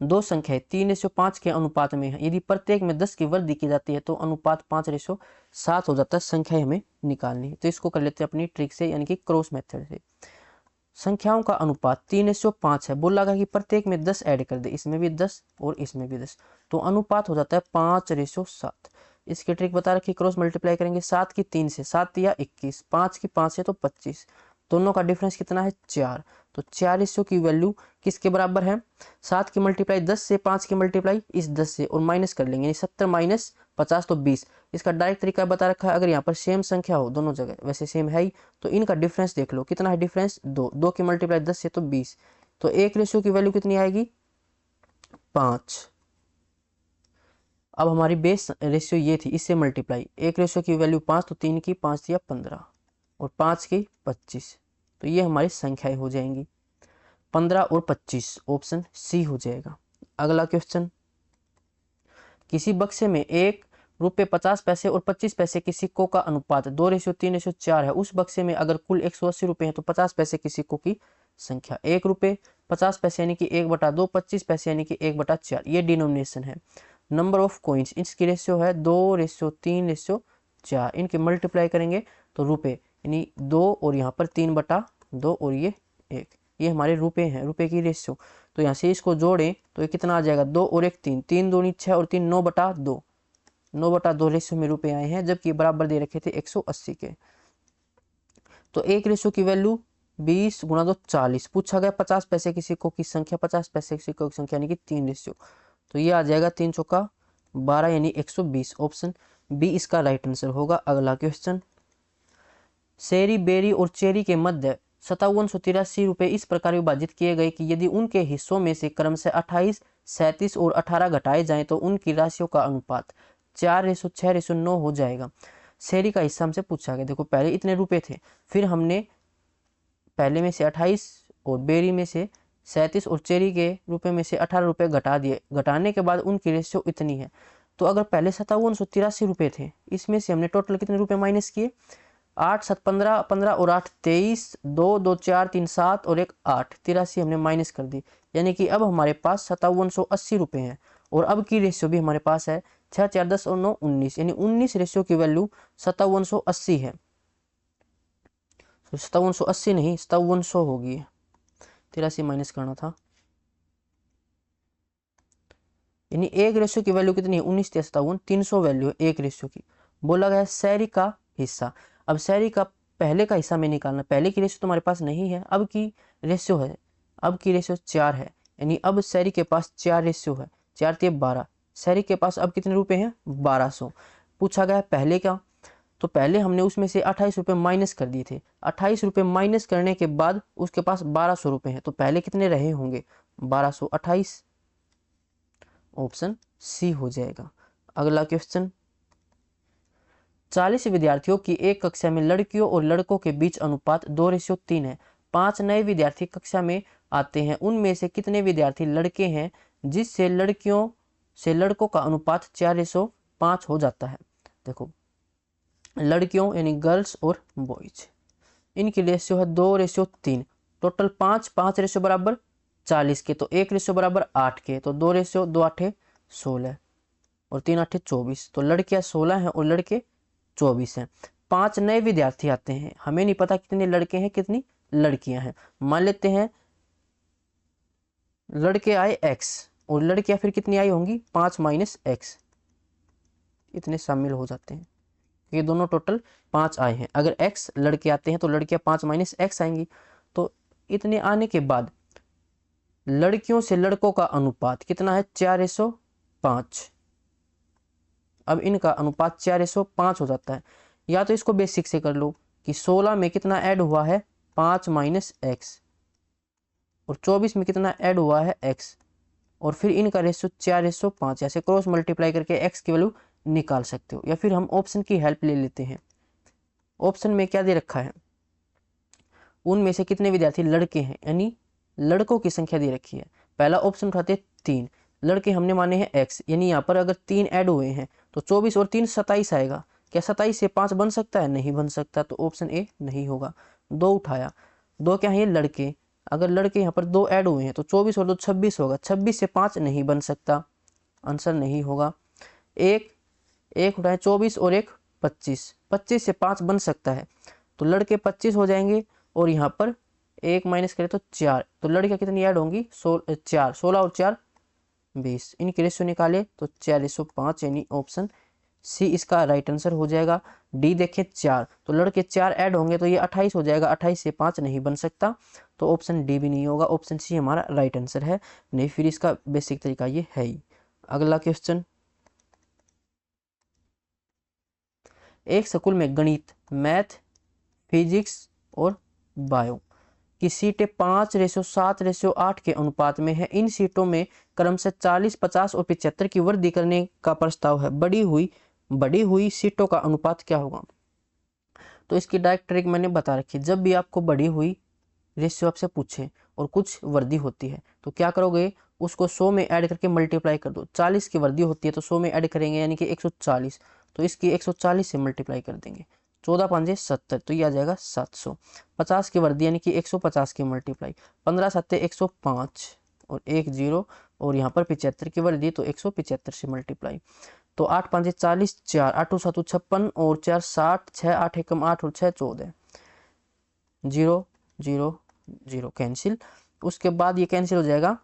दो संख्याएं 3:5 के अनुपात में है। यदि प्रत्येक में 10 की वृद्धि की जाती है तो अनुपात 5:7 हो जाता है। संख्याएं हमें निकालनी है, तो इसको कर लेते हैं अपनी ट्रिक से, यानी कि क्रॉस मेथड से। संख्याओं का अनुपात 3:5 है, बोला गया कि प्रत्येक में 10 ऐड कर दे, इसमें भी 10 और इसमें भी 10, तो अनुपात हो जाता है 5:7। इसकी ट्रिक बता रखी, क्रॉस मल्टीप्लाई करेंगे 7 की 3 से, 7 या 21, 5 की 5 से तो 25, दोनों का डिफरेंस कितना है 4, तो 4 की वैल्यू किसके बराबर है, 7 की मल्टीप्लाई 10 से, 5 की मल्टीप्लाई इस 10 से और माइनस कर लेंगे, 70 माइनस 50 तो 20। इसका डायरेक्ट तरीका बता रखा है, अगर यहाँ पर सेम संख्या हो दोनों जगह, वैसे सेम है ही, तो इनका डिफरेंस देख लो कितना है डिफरेंस 2, 2 की मल्टीप्लाई 10 से तो 20, तो 1 की वैल्यू कितनी आएगी 5। अब हमारी बेस रेशियो ये थी, इससे मल्टीप्लाई, 1 की वैल्यू 5, तो 3 की 5 या 15 और 5 की 25, तो ये हमारी संख्याएं हो जाएंगी 15 और 25, ऑप्शन सी हो जाएगा। अगला क्वेश्चन, किसी बक्से में ₹1.50 और 25 पैसे के सिक्कों का अनुपात 2:3:4 है। उस बक्से में अगर कुल 180 रुपए हैं तो 50 पैसे के सिक्कों की संख्या ₹1.50 यानी कि 1/2, 25 पैसे यानी कि 1/4, ये डिनोमिनेशन है। नंबर ऑफ कॉइन्स, इसकी रेशियो है 2:3:4, इनके मल्टीप्लाई करेंगे तो रुपए यानी 2 और यहाँ पर 3/2 और ये 1, ये हमारे रुपए हैं, रुपए की रेशियो। तो यहाँ से इसको जोड़ें तो ये कितना आ जाएगा 2 और 1 3, 3 दूनी 6 और 3 9/2, 9/2 रेशियो में रुपए आए हैं, जबकि बराबर दे रखे थे 180 के। तो 1 रेशियो की वैल्यू 20 गुणा 2 40, पूछा गया 50 पैसे के सिक्कों की संख्या, 50 पैसे के सिक्कों की संख्या यानी कि 3 रेशियो, तो ये आ जाएगा 3 चौका 12 यानी 120, ऑप्शन बी इसका राइट आंसर होगा। अगला क्वेश्चन, शेरी बेरी और चेरी के मध्य 5783 रुपए इस प्रकार विभाजित किए गए कि यदि उनके हिस्सों में से क्रमशः 28, 37 और 18 घटाए जाएं तो उनकी राशियों का अनुपात 4:6:9 हो जाएगा। शेरी का हिस्सा हमसे पूछा गया। देखो पहले इतने रुपए थे, फिर हमने पहले में से 28 और बेरी में से 37 और चेरी के रुपए में से 18 रुपए घटा दिए, घटाने के बाद उनकी रेशियो इतनी है। तो अगर पहले 5783 रुपए थे, इसमें से हमने टोटल कितने रुपए माइनस किए, 8 7 15, 15 और 8 23, 2 2 4 3 7 और 1 8, 83 हमने माइनस कर दी, यानी कि अब हमारे पास 5780 रुपए हैं। और अब की रेशियो भी हमारे पास है 6 4 10 और 9 19, यानी 19 रेशियो की वैल्यू 5780 है। तो 5780 नहीं 5700 होगी, 83 माइनस करना था, यानी 1 रेशियो की वैल्यू कितनी है 19 57, 300 वैल्यू है 1 रेशियो की। बोला गया शहरी का हिस्सा। अब शहरी का पहले का हिस्सा में निकालना। पहले की रेशियो तुम्हारे पास नहीं है, अब की रेशियो है, अब की रेशियो 4 है, यानी अब शहरी के पास 4 रेशियो है, 4 × 12, शहरी के पास अब कितने रुपए हैं 1200। पूछा गया पहले का, तो पहले हमने उसमें से 28 रुपये माइनस कर दिए थे, 28 रुपये माइनस करने के बाद उसके पास 1200 रुपये हैं, तो पहले कितने रहे होंगे 1228, ऑप्शन सी हो जाएगा। अगला क्वेश्चन, 40 विद्यार्थियों की एक कक्षा में लड़कियों और लड़कों के बीच अनुपात 2:3 है। 5 नए विद्यार्थी कक्षा में आते हैं, उनमें से कितने विद्यार्थी लड़के हैं जिससे लड़कियों से लड़कों का अनुपात 4:5 हो जाता है। देखो लड़कियों यानी गर्ल्स और बॉयज, इनकी रेशियो है 2:3, टोटल 5 रेशियो बराबर 40 के, तो 1 रेशियो बराबर 8 के, तो 2 रेशियो 2 8 16 और 3 8 24, तो लड़कियां 16 हैं और लड़के 24 हैं। 5 नए विद्यार्थी आते हैं, हमें नहीं पता कितने लड़के हैं कितनी लड़कियां हैं। मान लेते हैं लड़के आए x और लड़कियां फिर कितनी आई होंगी 5 - x, इतने शामिल हो जाते हैं, ये दोनों टोटल 5 आए हैं। अगर x लड़के आते हैं तो लड़कियां 5 - x आएंगी, तो इतने आने के बाद लड़कियों से लड़कों का अनुपात कितना है 4:5। अब इनका अनुपात 4:5 हो जाता है। या तो इसको बेसिक से कर लो कि 16 में कितना ऐड हुआ है 5 - x और 24 में कितना ऐड हुआ है x, और फिर इनका रेशियो 4:5, ऐसे क्रॉस मल्टीप्लाई करके x की वैल्यू निकाल सकते हो। या फिर हम ऑप्शन की हेल्प ले लेते हैं। ऑप्शन में क्या दे रखा है, उनमें से कितने विद्यार्थी लड़के हैं, यानी लड़कों की संख्या दे रखी है। पहला ऑप्शन उठाते 3, लड़के हमने माने हैं x, यानी यहाँ पर अगर 3 ऐड हुए हैं तो 24 और 3 27 आएगा। क्या 27 से 5 बन सकता है, नहीं बन सकता, तो ऑप्शन ए नहीं होगा। 2 उठाया, 2 क्या है ये लड़के, अगर लड़के यहाँ पर 2 ऐड हुए हैं तो 24 और 2 26 होगा, 26 से 5 नहीं बन सकता, आंसर नहीं होगा। एक उठाए 24 और 1 25, 25 से 5 बन सकता है, तो लड़के 25 हो जाएंगे और यहाँ पर 1 माइनस करें तो 4, तो लड़कियाँ कितनी ऐड होंगी 4, 16 और 4 20, इनकी रेशियो निकाले तो 4:5, यानी ऑप्शन सी इसका राइट आंसर हो जाएगा। डी देखें 4, तो लड़के 4 ऐड होंगे तो ये 28 हो जाएगा, 28 से 5 नहीं बन सकता, तो ऑप्शन डी भी नहीं होगा, ऑप्शन सी हमारा राइट आंसर है। नहीं फिर इसका बेसिक तरीका ये है ही। अगला क्वेश्चन, एक स्कूल में गणित, मैथ, फिजिक्स और बायो की सीटें 5:7:8 के अनुपात में है। इन सीटों में क्रमशः 40, 50 और 75 की वृद्धि करने का प्रस्ताव है। बढ़ी हुई सीटों का अनुपात क्या होगा। तो इसकी डायरेक्ट ट्रिक मैंने बता रखी है। जब भी आपको बढ़ी हुई रेशियो आपसे पूछे और कुछ वृद्धि होती है तो क्या करोगे, उसको 100 में ऐड करके मल्टीप्लाई कर दो। 40 की वृद्धि होती है तो 100 में ऐड करेंगे यानी कि 140, तो इसकी 140 से मल्टीप्लाई कर देंगे। 14 5 70, तो ये आ जाएगा 700। 50 की वृद्धि यानी कि 150 की मल्टीप्लाई, 15 7 105 और 1 0, और यहाँ पर 75 की वृद्धि तो 175 से मल्टीप्लाई, तो 8 5 40, 4 8 7 56 और 4 60, 6 8 1 8 और 6 14, 0 0 0 कैंसिल। उसके बाद ये कैंसिल हो जाएगा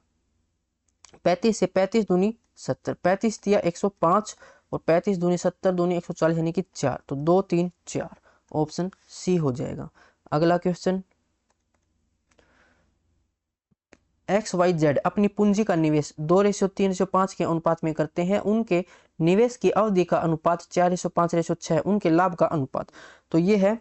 35 से, 35 दूनी 70, 35 दिया 105 और 35 दूनी 70 दूनी 140 यानी कि 4, तो 2 3 4, ऑप्शन सी हो जाएगा। अगला क्वेश्चन, XYZ अपनी पूंजी का निवेश 2:3:5 के अनुपात में करते हैं। उनके निवेश की अवधि का अनुपात 4:5:6, उनके लाभ का अनुपात। तो ये है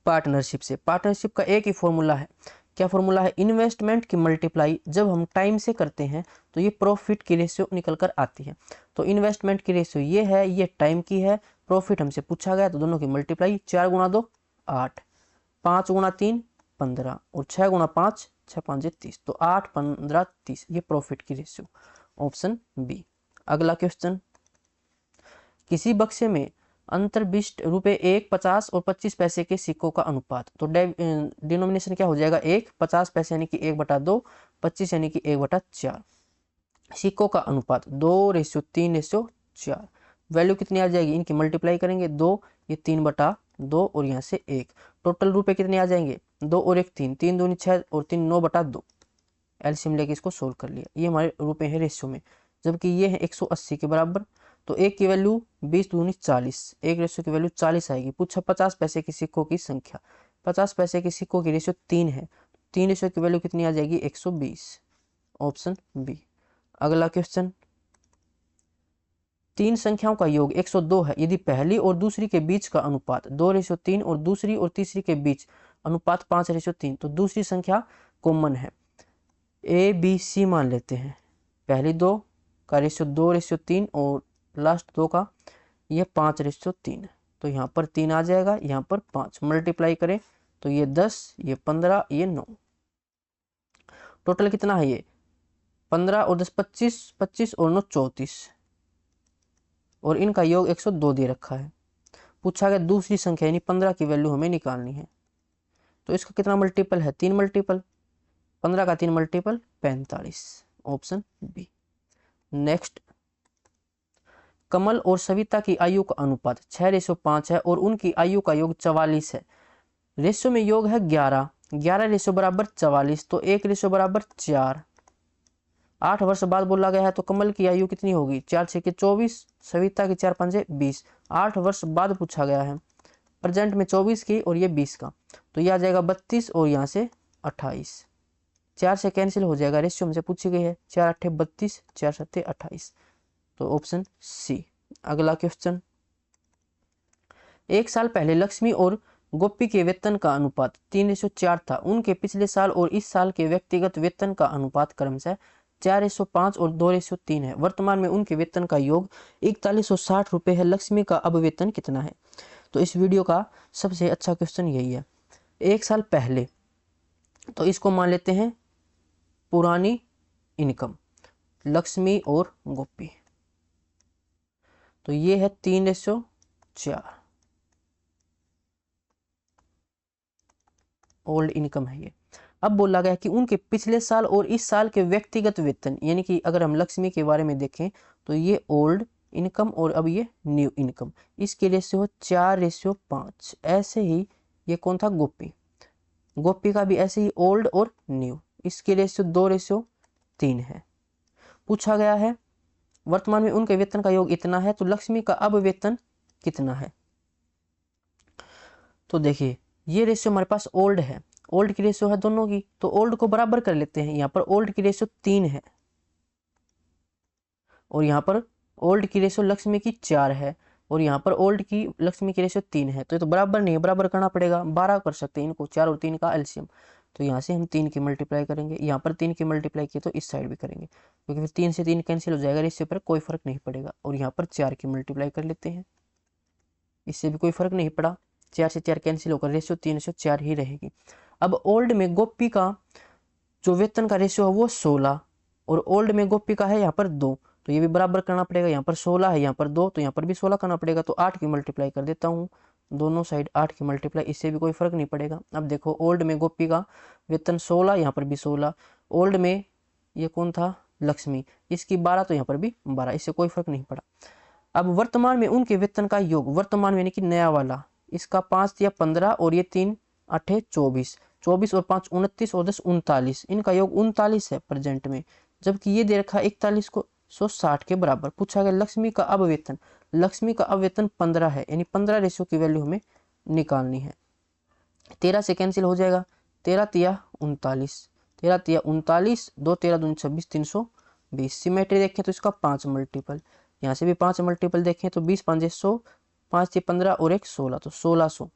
पार्टनरशिप से। पार्टनरशिप का एक ही फॉर्मूला है, क्या फॉर्मूला है, इन्वेस्टमेंट की मल्टीप्लाई जब हम टाइम से करते हैं तो ये प्रॉफिट की रेशियो निकल कर आती है। तो इन्वेस्टमेंट की रेशियो ये है, ये टाइम की है, प्रॉफिट हमसे पूछा गया तो दोनों की मल्टीप्लाई, 4 × 2 8, 5 × 3 15 और 6 × 5 6 5 30, तो 8 15 30, ये प्रॉफिट की रेशियो, ऑप्शन बी। अगला क्वेश्चन, किसी बक्से में अंतर्विष्ट रुपए 1, 50 और 25 पैसे के सिक्कों का अनुपात। तो डिनोमिनेशन क्या हो जाएगा 1, 50 पैसे यानी कि 1/2, 25 यानी कि 1/4। सिक्कों का अनुपात 2:3:4, वैल्यू कितनी आ जाएगी, इनकी मल्टीप्लाई करेंगे 2, ये 3/2 और यहाँ से 1, टोटल रुपए कितने आ जाएंगे 2 और 1 3, 3 दूनी 6 और 3 9/2, एलसीएम लेके इसको सोल्व कर लिया। ये हमारे रुपए हैं रेशियो में, जबकि ये है 180 के बराबर, तो एक की वैल्यू 20 दूनी 40, एक रेशियो की वैल्यू 40 आएगी। पूछा 50 पैसे के सिक्कों की संख्या, 50 पैसे के सिक्कों की रेशियो 3 है, 3 रेशियो की वैल्यू कितनी आ जाएगी 120, ऑप्शन बी। अगला क्वेश्चन, तीन संख्याओं का योग 102 है यदि पहली और दूसरी के बीच का अनुपात 2:3 और दूसरी और तीसरी के बीच अनुपात 5:3, तो दूसरी संख्या कॉमन है। ए बी सी मान लेते हैं, पहली दो का रेशियो 2:3 और लास्ट दो का ये 5:3, तो यहाँ पर 3 आ जाएगा, यहाँ पर 5 मल्टीप्लाई करें तो ये 10, ये 15, ये 9, टोटल कितना है ये 15 और 10 25, 25 और 9 34, और इनका योग 102 दे रखा है। पूछा गया दूसरी संख्या यानी 15 की वैल्यू हमें निकालनी है, तो इसका कितना मल्टीपल है 3 मल्टीपल, 15 का 3 मल्टीपल 45, ऑप्शन बी। नेक्स्ट, कमल और सविता की आयु का अनुपात 6:5 है और उनकी आयु का योग 44 है। रेशियो में योग है 11, 11 रेशियो बराबर 44, तो 1 रेशियो बराबर 4। 8 वर्ष बाद बोला गया है तो कमल की आयु कितनी होगी 4 6 के 24, सविता की 4 5 20। 8 वर्ष बाद पूछा गया है, प्रेजेंट में 24 की और ये 20 का, तो यह आ जाएगा 32 और यहाँ से 28, 4 से कैंसिल हो जाएगा, रेशियो हमसे पूछी गई है 4 8 32, 4 7 28, तो ऑप्शन सी। अगला क्वेश्चन, एक साल पहले लक्ष्मी और गोपी के वेतन का अनुपात 3:4 था, उनके पिछले साल और इस साल के व्यक्तिगत वेतन का अनुपात क्रमशः 4:5 और 2:3 है। वर्तमान में उनके वेतन का योग 4160 रुपये है। लक्ष्मी का अब वेतन कितना है? तो इस वीडियो का सबसे अच्छा क्वेश्चन यही है। एक साल पहले, तो इसको मान लेते हैं पुरानी इनकम, लक्ष्मी और गोपी, तो ये है 3:4, ओल्ड इनकम है ये। अब बोला गया कि उनके पिछले साल और इस साल के व्यक्तिगत वेतन, यानी कि अगर हम लक्ष्मी के बारे में देखें तो ये ओल्ड इनकम और अब ये न्यू इनकम, इसके रेशियो 4:5। ऐसे ही ये कौन था गोपी, गोपी का भी ऐसे ही ओल्ड और न्यू, इसके रेशियो 2:3 है। पूछा गया है वर्तमान में उनके वेतन का योग इतना है, तो लक्ष्मी का अब वेतन कितना है? तो देखिए ये रेशियो हमारे पास ओल्ड है, ओल्ड की रेशियो है दोनों की, तो ओल्ड को बराबर कर लेते हैं। यहाँ पर ओल्ड की रेशियो 3 है और यहाँ पर ओल्ड की रेशियो लक्ष्मी की 4 है और यहाँ पर ओल्ड की लक्ष्मी की रेशियो 3 है, तो ये तो बराबर नहीं है, बराबर करना पड़ेगा। 12 कर सकते हैं इनको, 4 और 3 का एलसीएम, तो यहाँ से हम 3 की मल्टीप्लाई करेंगे, यहाँ पर 3 की मल्टीप्लाई किए तो इस साइड भी करेंगे, क्योंकि फिर 3 से 3 कैंसिल हो जाएगा, रेशियो पर कोई फर्क नहीं पड़ेगा। और यहाँ पर 4 की मल्टीप्लाई कर लेते हैं, इससे भी कोई फर्क नहीं पड़ा, 4 से 4 कैंसिल होकर रेशियो 3:4 ही रहेगी। अब ओल्ड में गोपी का जो वेतन का रेशियो है वो 16 और ओल्ड में गोपी का है यहाँ पर 2, तो ये भी बराबर करना पड़ेगा। यहाँ पर 16 है, यहाँ पर 2, तो यहाँ पर भी 16 करना पड़ेगा, तो 8 की मल्टीप्लाई कर देता हूँ, दोनों साइड 8 की मल्टीप्लाई, इससे भी कोई फर्क नहीं पड़ेगा। अब देखो ओल्ड में गोपी का वेतन 16, यहाँ पर भी 16, ओल्ड में ये कौन था लक्ष्मी, इसकी 12, तो यहाँ पर भी 12, इससे कोई फर्क नहीं पड़ा। अब वर्तमान में उनके वेतन का योग, वर्तमान में यानी कि नया वाला, इसका 5 या 15 और ये 3 8 24, 24 और 5 29 और 10 39, इनका योग 39 है प्रेजेंट में, जबकि ये दे रखा है 41 को 160 के बराबर। पूछा गया लक्ष्मी का अब वेतन, लक्ष्मी का अब वेतन 15 है, यानी 15 रेशियो की वैल्यू हमें निकालनी है। 13 से कैंसिल हो जाएगा, 13 तिया 39, 13 तिया 39, 2 13 दूनी 26, 320। सिमेट्री देखें तो इसका 5 मल्टीपल, यहाँ से भी 5 मल्टीपल देखें तो 20 5 100, 5 15 और 1 16, तो 1600,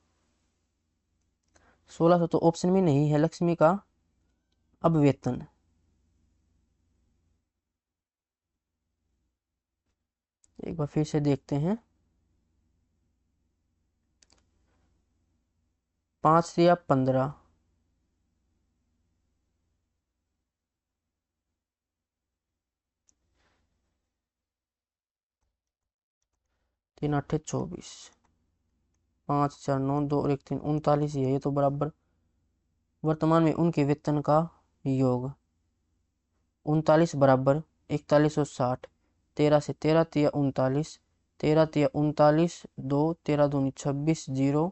1600 तो ऑप्शन में नहीं है लक्ष्मी का अब वेतन। एक बार फिर से देखते हैं, 5 या 15, 3 8 24, 5 4 9 2 और 1 3 39 ही है, ये तो बराबर। वर्तमान में उनके वेतन का योग 39 बराबर 4160, 13 से 13 तिया 39, 13 तिया 39, 2 13 दूनी 26 0।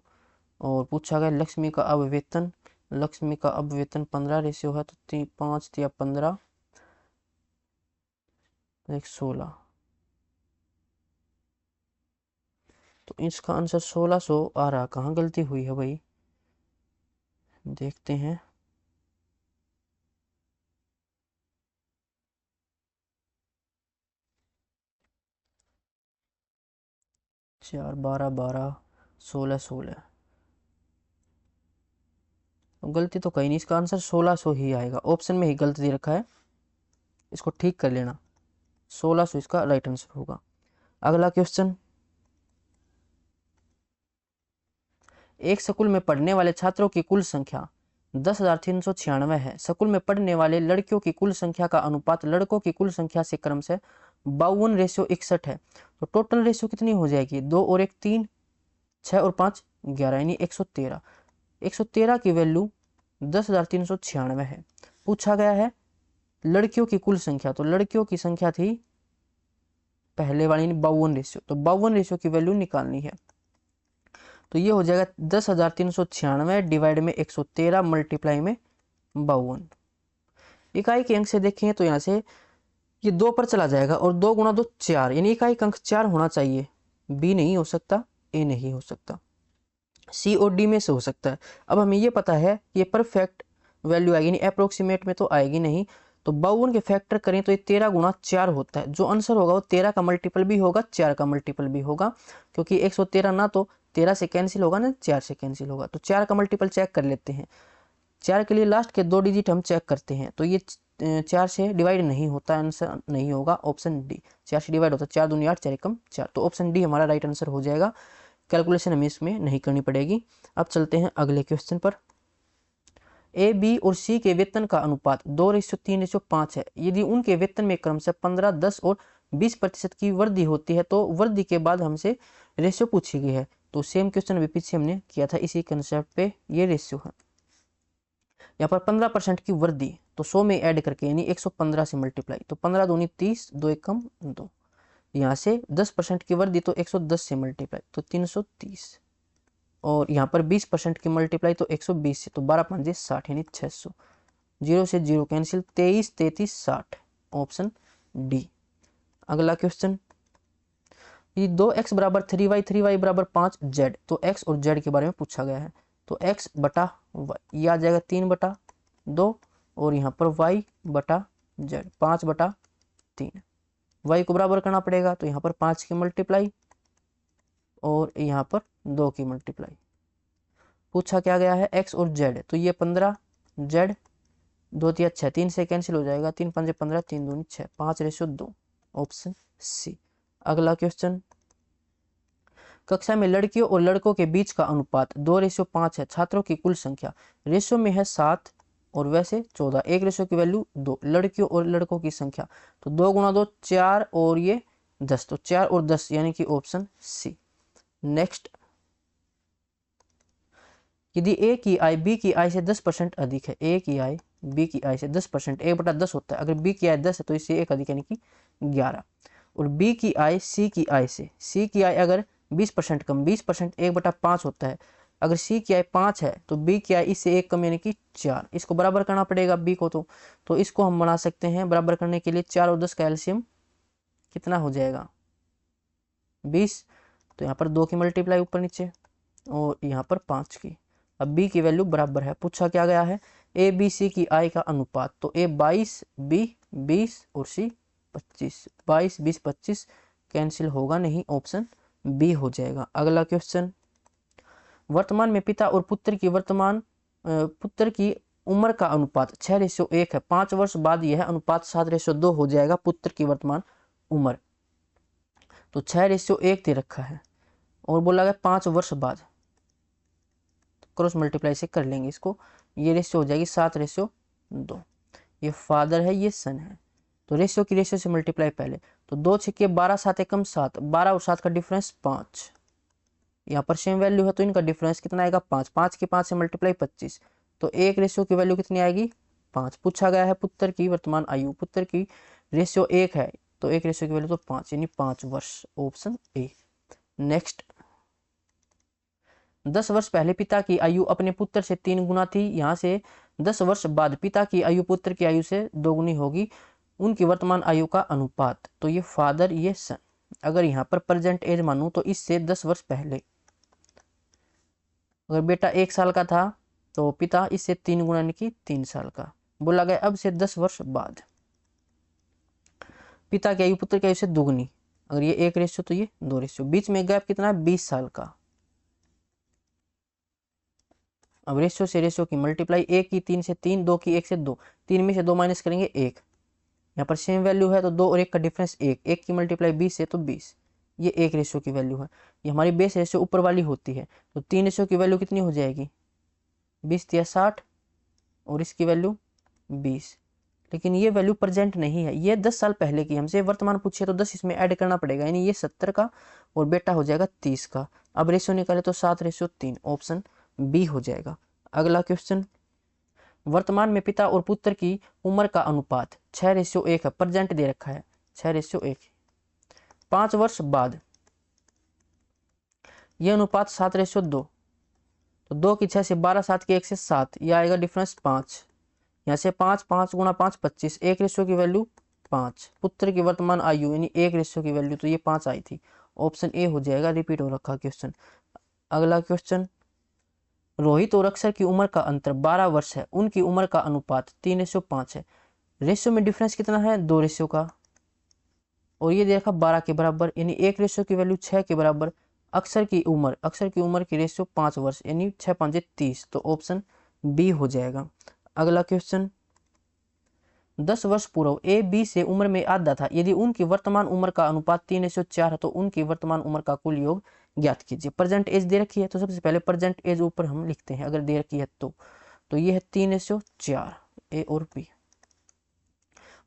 और पूछा गया लक्ष्मी का अब वेतन, लक्ष्मी का अब वेतन 15 रेशियो है, तो 5 तिया 15, 1 16, तो इसका आंसर 1600 आ रहा, कहाँ गलती हुई है भाई, देखते हैं। चार 12 12 16 16, गलती तो कहीं नहीं, इसका आंसर 1600 ही आएगा, ऑप्शन में ही गलती दे रखा है, इसको ठीक कर लेना। 1600 इसका राइट आंसर होगा। अगला क्वेश्चन, एक स्कूल में पढ़ने वाले छात्रों की कुल संख्या 10,396 है। स्कूल में पढ़ने वाले लड़कियों की कुल संख्या का अनुपात लड़कों की कुल संख्या से क्रमशः 52:61 है। तो टोटल रेशियो कितनी हो जाएगी, 2 और 1 3, 6 और 5 11, यानी 113। 113 की वैल्यू 10,396 है। पूछा गया है लड़कियों की कुल संख्या, तो लड़कियों की संख्या थी पहले वाली 52 रेशियो, तो 52 रेशियो की वैल्यू निकालनी है। तो ये हो जाएगा 10,396 डिवाइड में 113 मल्टीप्लाई में 52। इकाई के अंक से देखें तो यहाँ से ये 2 पर चला जाएगा और 2 गुणा 2 4, यानी इकाई का अंक 4 होना चाहिए। बी नहीं हो सकता, ए नहीं हो सकता, सी और डी में से हो सकता है। अब हमें ये पता है ये परफेक्ट वैल्यू आएगी नहीं, अप्रोक्सीमेट में तो आएगी नहीं। तो 52 के फैक्टर करें तो ये 13 गुणा 4 होता है। जो आंसर होगा वो 13 का मल्टीपल भी होगा, 4 का मल्टीपल भी होगा, क्योंकि 113 ना तो 13 से कैंसिल होगा ना 4 से कैंसिल होगा। तो 4 का मल्टीपल चेक कर लेते हैं। 4 के लिए लास्ट के 2 डिजिट हम चेक करते हैं, तो ये 4 से डिवाइड नहीं होता, आंसर नहीं होगा ऑप्शन डी। 4 से डिवाइड होता है 4 दूनी 8, 4 एकम 4, तो ऑप्शन डी हमारा राइट आंसर हो जाएगा। कैलकुलेशन हमें इसमें नहीं करनी पड़ेगी। अब चलते हैं अगले क्वेश्चन पर। ए बी और सी के वेतन का अनुपात 2:3:5 है। यदि उनके वेतन में क्रमशः 15, 10 और 20% की वृद्धि होती है तो वृद्धि के बाद हमसे रेशियो पूछी गई है। तो सेम क्वेश्चन अभी पीछे हमने किया था इसी कंसेप्ट पे, ये रेशियो है। यहाँ पर 15% की वृद्धि, तो 100 में ऐड करके यानी 115 से मल्टीप्लाई, तो 15 दूनी 30, 2 एकम 2। यहाँ से 10% की वृद्धि तो 110 से मल्टीप्लाई, तो 330, और यहाँ पर 20% की मल्टीप्लाई तो 120 से, तो 12 5 60 यानी 600। 0 से 0 कैंसिल, 23 33 60, ऑप्शन डी। अगला क्वेश्चन, ये 2x बराबर 3y 3y बराबर 5z, तो x और z के बारे में पूछा गया है। तो x बटा y ये आ जाएगा 3/2, और यहाँ पर y बटा z 5/3। y को बराबर करना पड़ेगा, तो यहाँ पर 5 की मल्टीप्लाई और यहाँ पर 2 की मल्टीप्लाई। पूछा क्या गया है x और z, तो ये 15, z 2 3 6, 3 से कैंसिल हो जाएगा, 3 5 15, 3 दूनी 6, 5:2, ऑप्शन सी। अगला क्वेश्चन, कक्षा में लड़कियों और लड़कों के बीच का अनुपात 2:5 है। छात्रों की कुल संख्या रेशियो में है 7 और वैसे 14, एक रेशियो की वैल्यू 2। लड़कियों और लड़कों की संख्या, तो 2 गुणा 2 4 और ये 10, तो 4 और 10 यानी कि ऑप्शन सी। नेक्स्ट, यदि ए की आय बी की आय से 10% अधिक है, ए की आय बी की आय से 10%, 1/10 होता है, अगर बी की आय 10 है तो इससे 1 अधिक यानी कि 11, और बी की आय सी की आय से, सी की आय अगर 20% कम, 20% 1/5 होता है, अगर सी की आय 5 है तो बी की आय इससे 1 कम यानी कि 4। इसको बराबर करना पड़ेगा बी को, तो इसको हम बना सकते हैं बराबर करने के लिए 4 और 10 का एलसीएम कितना हो जाएगा 20, तो यहाँ पर 2 की मल्टीप्लाई ऊपर नीचे और यहाँ पर 5 की। अब बी की वैल्यू बराबर है, पूछा क्या गया है ए बी सी की आय का अनुपात, तो ए 22, बी 20 और सी 25, 22 20 25 कैंसिल होगा नहीं, ऑप्शन बी हो जाएगा। अगला क्वेश्चन, वर्तमान में पिता और पुत्र की उम्र का अनुपात 6:1 है। 5 वर्ष बाद यह अनुपात 7:2 हो जाएगा पुत्र की वर्तमान उम्र, तो 6:1 दे रखा है और बोला गया 5 वर्ष बाद, क्रॉस मल्टीप्लाई से कर लेंगे इसको, ये रेशियो हो जाएगी 7:2। ये फादर है ये सन है, तो रेशियो की रेशियो से मल्टीप्लाई पहले, तो 2 6 12 7 एकम 7, 12 और 7 का डिफरेंस 5। यहाँ पर सेम वैल्यू है तो इनका डिफरेंस कितना आएगा 5, 5 के 5 से मल्टीप्लाई 25, तो एक रेशियो की वैल्यू कितनी आएगी 5। पूछा गया है पुत्र की वर्तमान आयु, पुत्र की रेशियो 1 है तो एक रेशियो की वैल्यू तो 5 यानी 5 वर्ष, ऑप्शन ए। नेक्स्ट, 10 वर्ष पहले पिता की आयु अपने पुत्र से 3 गुना थी, यहाँ से 10 वर्ष बाद पिता की आयु पुत्र की आयु से 2 गुनी होगी। उनकी वर्तमान आयु का अनुपात, तो ये फादर ये सन, अगर यहाँ पर प्रेजेंट एज मानूं तो इससे 10 वर्ष पहले। अगर बेटा 1 साल का था तो पिता इससे 3 गुना यानी कि 3 साल का। बोला गया अब से 10 वर्ष बाद पिता की आयु पुत्र की आयु से दुगनी। अगर ये 1 रेशियो तो ये 2 रेशियो, बीच में गैप कितना है 20 साल का। अब रेशियो से रेशियो की मल्टीप्लाई, 1 की 3 से 3, 2 की 1 से 2, 3 में से 2 माइनस करेंगे 1। यहाँ पर सेम वैल्यू है तो 2 और 1 का डिफरेंस 1, 1 की मल्टीप्लाई 20 से तो 20, ये 1 रेशियो की वैल्यू है। ये हमारी बेस रेशियो ऊपर वाली होती है तो 3 रेशियो की वैल्यू कितनी हो जाएगी 20 या 60 और इसकी वैल्यू 20। लेकिन ये वैल्यू प्रेजेंट नहीं है, ये 10 साल पहले की। हमसे वर्तमान पूछे तो 10 इसमें ऐड करना पड़ेगा, यानी ये 70 का और बेटा हो जाएगा 30 का। अब रेशियो निकाले तो 7:3, ऑप्शन बी हो जाएगा। अगला क्वेश्चन, वर्तमान में पिता और पुत्र की उम्र का अनुपात 6:1 है, प्रेजेंट दे रखा है 6:1। 5 वर्ष बाद यह अनुपात 7:2, तो 2 की 6 से 12, 7 की 1 से 7, यह आएगा डिफरेंस 5। यहाँ से 5, 5 गुणा 5 25, 1 रेशियो की वैल्यू 5। पुत्र की वर्तमान आयु यानी 1 रेशियो की वैल्यू तो ये 5 आई थी, ऑप्शन ए हो जाएगा। रिपीट हो रखा क्वेश्चन। अगला क्वेश्चन, रोहित और अक्षर की उम्र का अंतर 12 वर्ष है, उनकी उम्र का अनुपात 3:5 है। रेशियो में डिफरेंस कितना है 2 रेशियो का, और ये दे रखा 12 के बराबर, यानी 1 रेशियो की वैल्यू 6 के बराबर। अक्षर की उम्र की रेशियो 5 वर्ष, यानी 6 5 30, तो ऑप्शन बी हो जाएगा। अगला क्वेश्चन, 10 वर्ष पूर्व ए बी से उम्र में आधा था, यदि उनकी वर्तमान उम्र का अनुपात 3:4 है तो उनकी वर्तमान उम्र का कुल योग ज्ञात कीजिए। प्रेजेंट एज दे रखी है तो सबसे पहले प्रेजेंट एज ऊपर हम लिखते हैं, अगर दे रखी है तो ये है 3:4, ए और बी।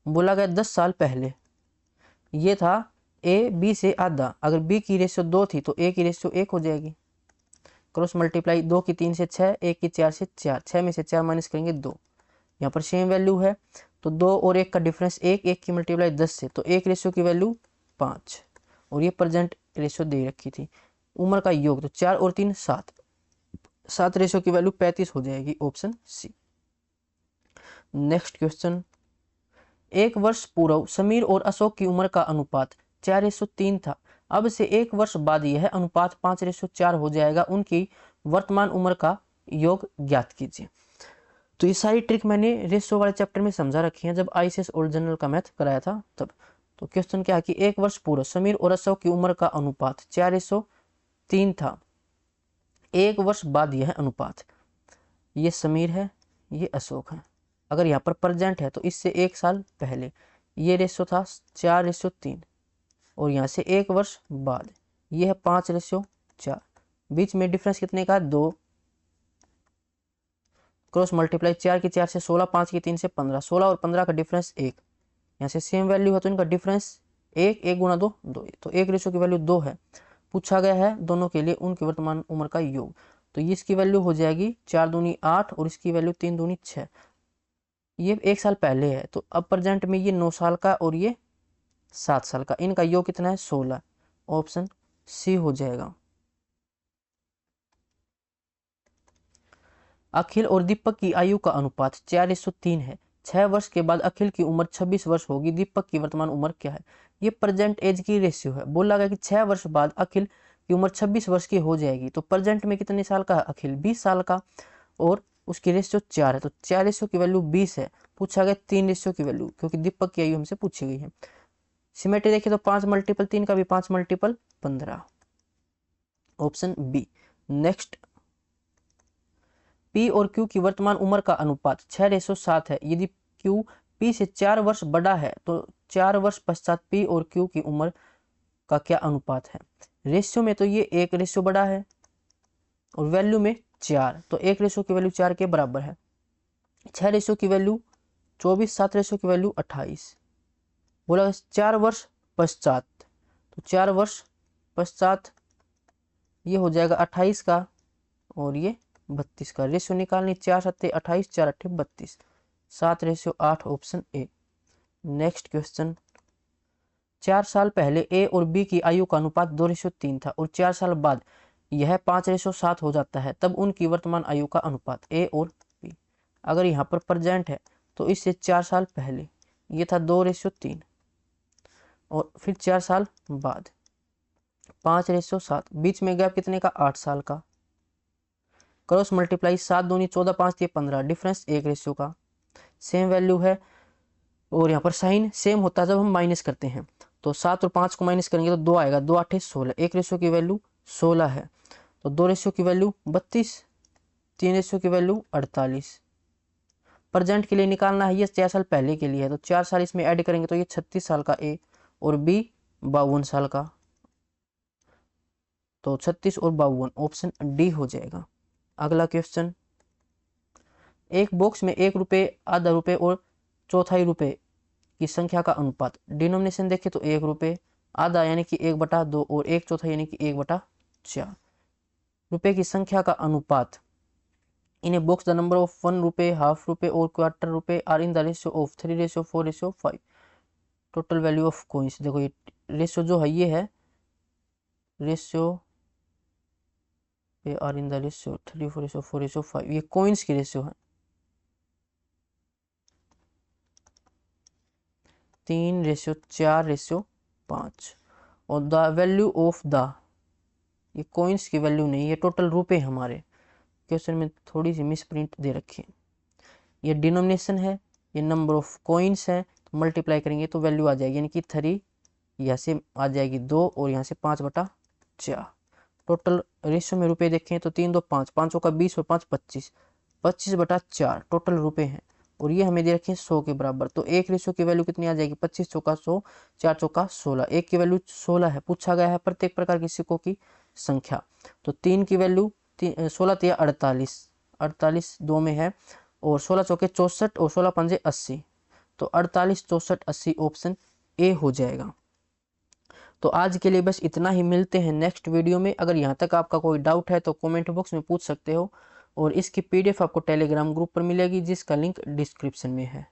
बोला गया 10 साल पहले ये था ए बी से आधा, अगर बी की रेशियो 2 थी तो ए की रेशियो 1 हो जाएगी। क्रॉस मल्टीप्लाई, 2 की 3 से 6, 1 की 4 से 4, 6 में से 4 माइनस करेंगे 2। यहाँ पर सेम वैल्यू है तो 2 और 1 का डिफरेंस 1, 1 की मल्टीप्लाई 10 से, तो 1 रेशियो की वैल्यू 5, और ये प्रेजेंट रेशियो दे रखी थी। उम्र का योग तो 4 और 3 7, 7 रेशियो की वैल्यू 35 हो जाएगी, ऑप्शन सी। नेक्स्ट क्वेश्चन, 1 वर्ष पूर्व समीर और अशोक की उम्र का अनुपात 4:3 था, अब से 1 वर्ष बाद यह अनुपात 5:4 हो जाएगा, उनकी वर्तमान उम्र का योग ज्ञात कीजिए। तो ये सारी ट्रिक मैंने रेशियो वाले चैप्टर में समझा रखी है जब आईसीएस और जनरल का मैथ कराया था तब। तो क्वेश्चन क्या है कि 1 वर्ष पूर्व समीर और अशोक की उम्र का अनुपात 4:3 था, 1 वर्ष बाद यह अनुपात, ये समीर है ये अशोक है। अगर यहाँ पर प्रेजेंट है तो इससे 1 साल पहले ये रेशियो था 4:3, और यहाँ से 1 वर्ष बाद ये है 5:4, बीच में डिफरेंस कितने का 2, क्रॉस मल्टीप्लाई, 4 की 4 से 16, 5 की 3 से 15, 16 और 15 का डिफरेंस 1। यहाँ से सेम वैल्यू है तो इनका डिफरेंस 1, 1 गुणा 2 2, तो 1 रेशियो की वैल्यू 2 है। पूछा गया है दोनों के लिए उनकी वर्तमान उम्र का योग, तो ये इसकी वैल्यू हो जाएगी 4 दूनी 8 और इसकी वैल्यू 3 दूनी 6। ये 1 साल पहले है तो अब प्रेजेंट में ये 9 साल का और ये 7 साल का, इनका योग कितना है 16, ऑप्शन सी हो जाएगा। अखिल और दीपक की आयु का अनुपात 4:3 है, 6 वर्ष के बाद अखिल की उम्र 26 वर्ष होगी, दीपक की वर्तमान उम्र क्या है। ये प्रेजेंट एज की रेशियो है। बोला गया कि 6 वर्ष बाद अखिल की उम्र 26 वर्ष की हो जाएगी, तो प्रेजेंट में कितने साल का है अखिल 20 साल का, और उसकी रेशियो 4 है, तो 4 रेशियो की वैल्यू 20 है। पूछा गया 3 रेशियो की वैल्यू, क्योंकि दीपक की आयु हमसे पूछी गई है। सिमेट्री देखिए तो 5 मल्टीपल 3 का भी 5 multiple 15, option B. Next, P और क्यू की वर्तमान उम्र का अनुपात 6:7 है, यदि क्यू पी से 4 वर्ष बड़ा है तो 4 वर्ष पश्चात पी और क्यू की उम्र का क्या अनुपात है। रेशियो में तो ये 1 रेशियो बड़ा है और वैल्यू में 4, तो 1 रेशियो की वैल्यू 4 के बराबर है। 6 रेशियो की वैल्यू 24, 7 रेशियो की वैल्यू 28। बोला 4 वर्ष पश्चात, तो 4 वर्ष पश्चात ये हो जाएगा 28 का और ये 32 का। रेशियो निकालनी 4 7 28, 4 8 32, 7:8, ऑप्शन ए। नेक्स्ट क्वेश्चन, 4 साल पहले ए और बी की आयु का अनुपात 2:3 था और 4 साल बाद यह 5:7 हो जाता है, तब उनकी वर्तमान आयु का अनुपात ए और बी। अगर यहाँ पर प्रेजेंट है तो इससे 4 साल पहले ये था 2:3 और फिर 4 साल बाद 5:7, बीच में गैप कितने का, 8 साल का। क्रॉस मल्टीप्लाई, 7 दूनी 14, 5 ये 15, डिफरेंस 1 का। सेम वैल्यू है और यहाँ पर साइन सेम होता है जब हम माइनस करते हैं। तो 7 और 5 को माइनस करेंगे तो 2 आएगा, 2 8 16, 1 की वैल्यू 16 है। तो 2 की वैल्यू 32, 3 की वैल्यू 48। प्रेजेंट के लिए निकालना है, ये 4 साल पहले के लिए है, तो 4 साल इसमें ऐड करेंगे तो ये 36 साल का ए और बी 52 साल का। तो 36 और 52 ऑप्शन डी हो जाएगा। अगला क्वेश्चन, एक बॉक्स में 1 रुपये, आधा रुपये और चौथाई रुपये की संख्या का अनुपात। डिनोमिनेशन देखें तो 1 रुपये, आधा यानी कि 1/2 और 1/4 यानी कि 1/4 रुपये की संख्या का अनुपात। In a box the number of 1 रुपये, हाफ रुपये और क्वार्टर रुपये are in the ratio of 3:4:5। Total value of coins, देखो ये रेशियो जो है ये है ratio are in the ratio 3:4:5, ये कॉइन्स की रेशियो है। 3:4:5 और द वैल्यू ऑफ द, ये कॉइन्स की वैल्यू नहीं, ये टोटल रुपए हमारे क्वेश्चन में थोड़ी सी मिस प्रिंट दे रखी है। ये डिनोमिनेशन है, ये नंबर ऑफ कॉइन्स है, तो मल्टीप्लाई करेंगे तो वैल्यू आ जाएगी, यानी कि 3 यहाँ से आ जाएगी 2 और यहाँ से 5/4। टोटल रेशियो में रुपए देखें तो 3 2 5, 5 का 20 और 5 25, 25/4 टोटल रुपए हैं। और ये हमें दे रखे हैं 100 के बराबर। तो एक रेशियो की वैल्यू कितनी आ जाएगी, 25 चौका 100, 4 चौका 16, एक की वैल्यू 16 है। पूछा गया है प्रत्येक प्रकार के सिक्कों की संख्या। तो 3 की वैल्यू 16 3 48, 48 2 में है, और 16 चौके 64 और 16 पंजे 80। तो 48 64 80 ऑप्शन ए हो जाएगा। तो आज के लिए बस इतना ही, मिलते हैं नेक्स्ट वीडियो में। अगर यहाँ तक आपका कोई डाउट है तो कमेंट बॉक्स में पूछ सकते हो, और इसकी पीडीएफ आपको टेलीग्राम ग्रुप पर मिलेगी जिसका लिंक डिस्क्रिप्शन में है।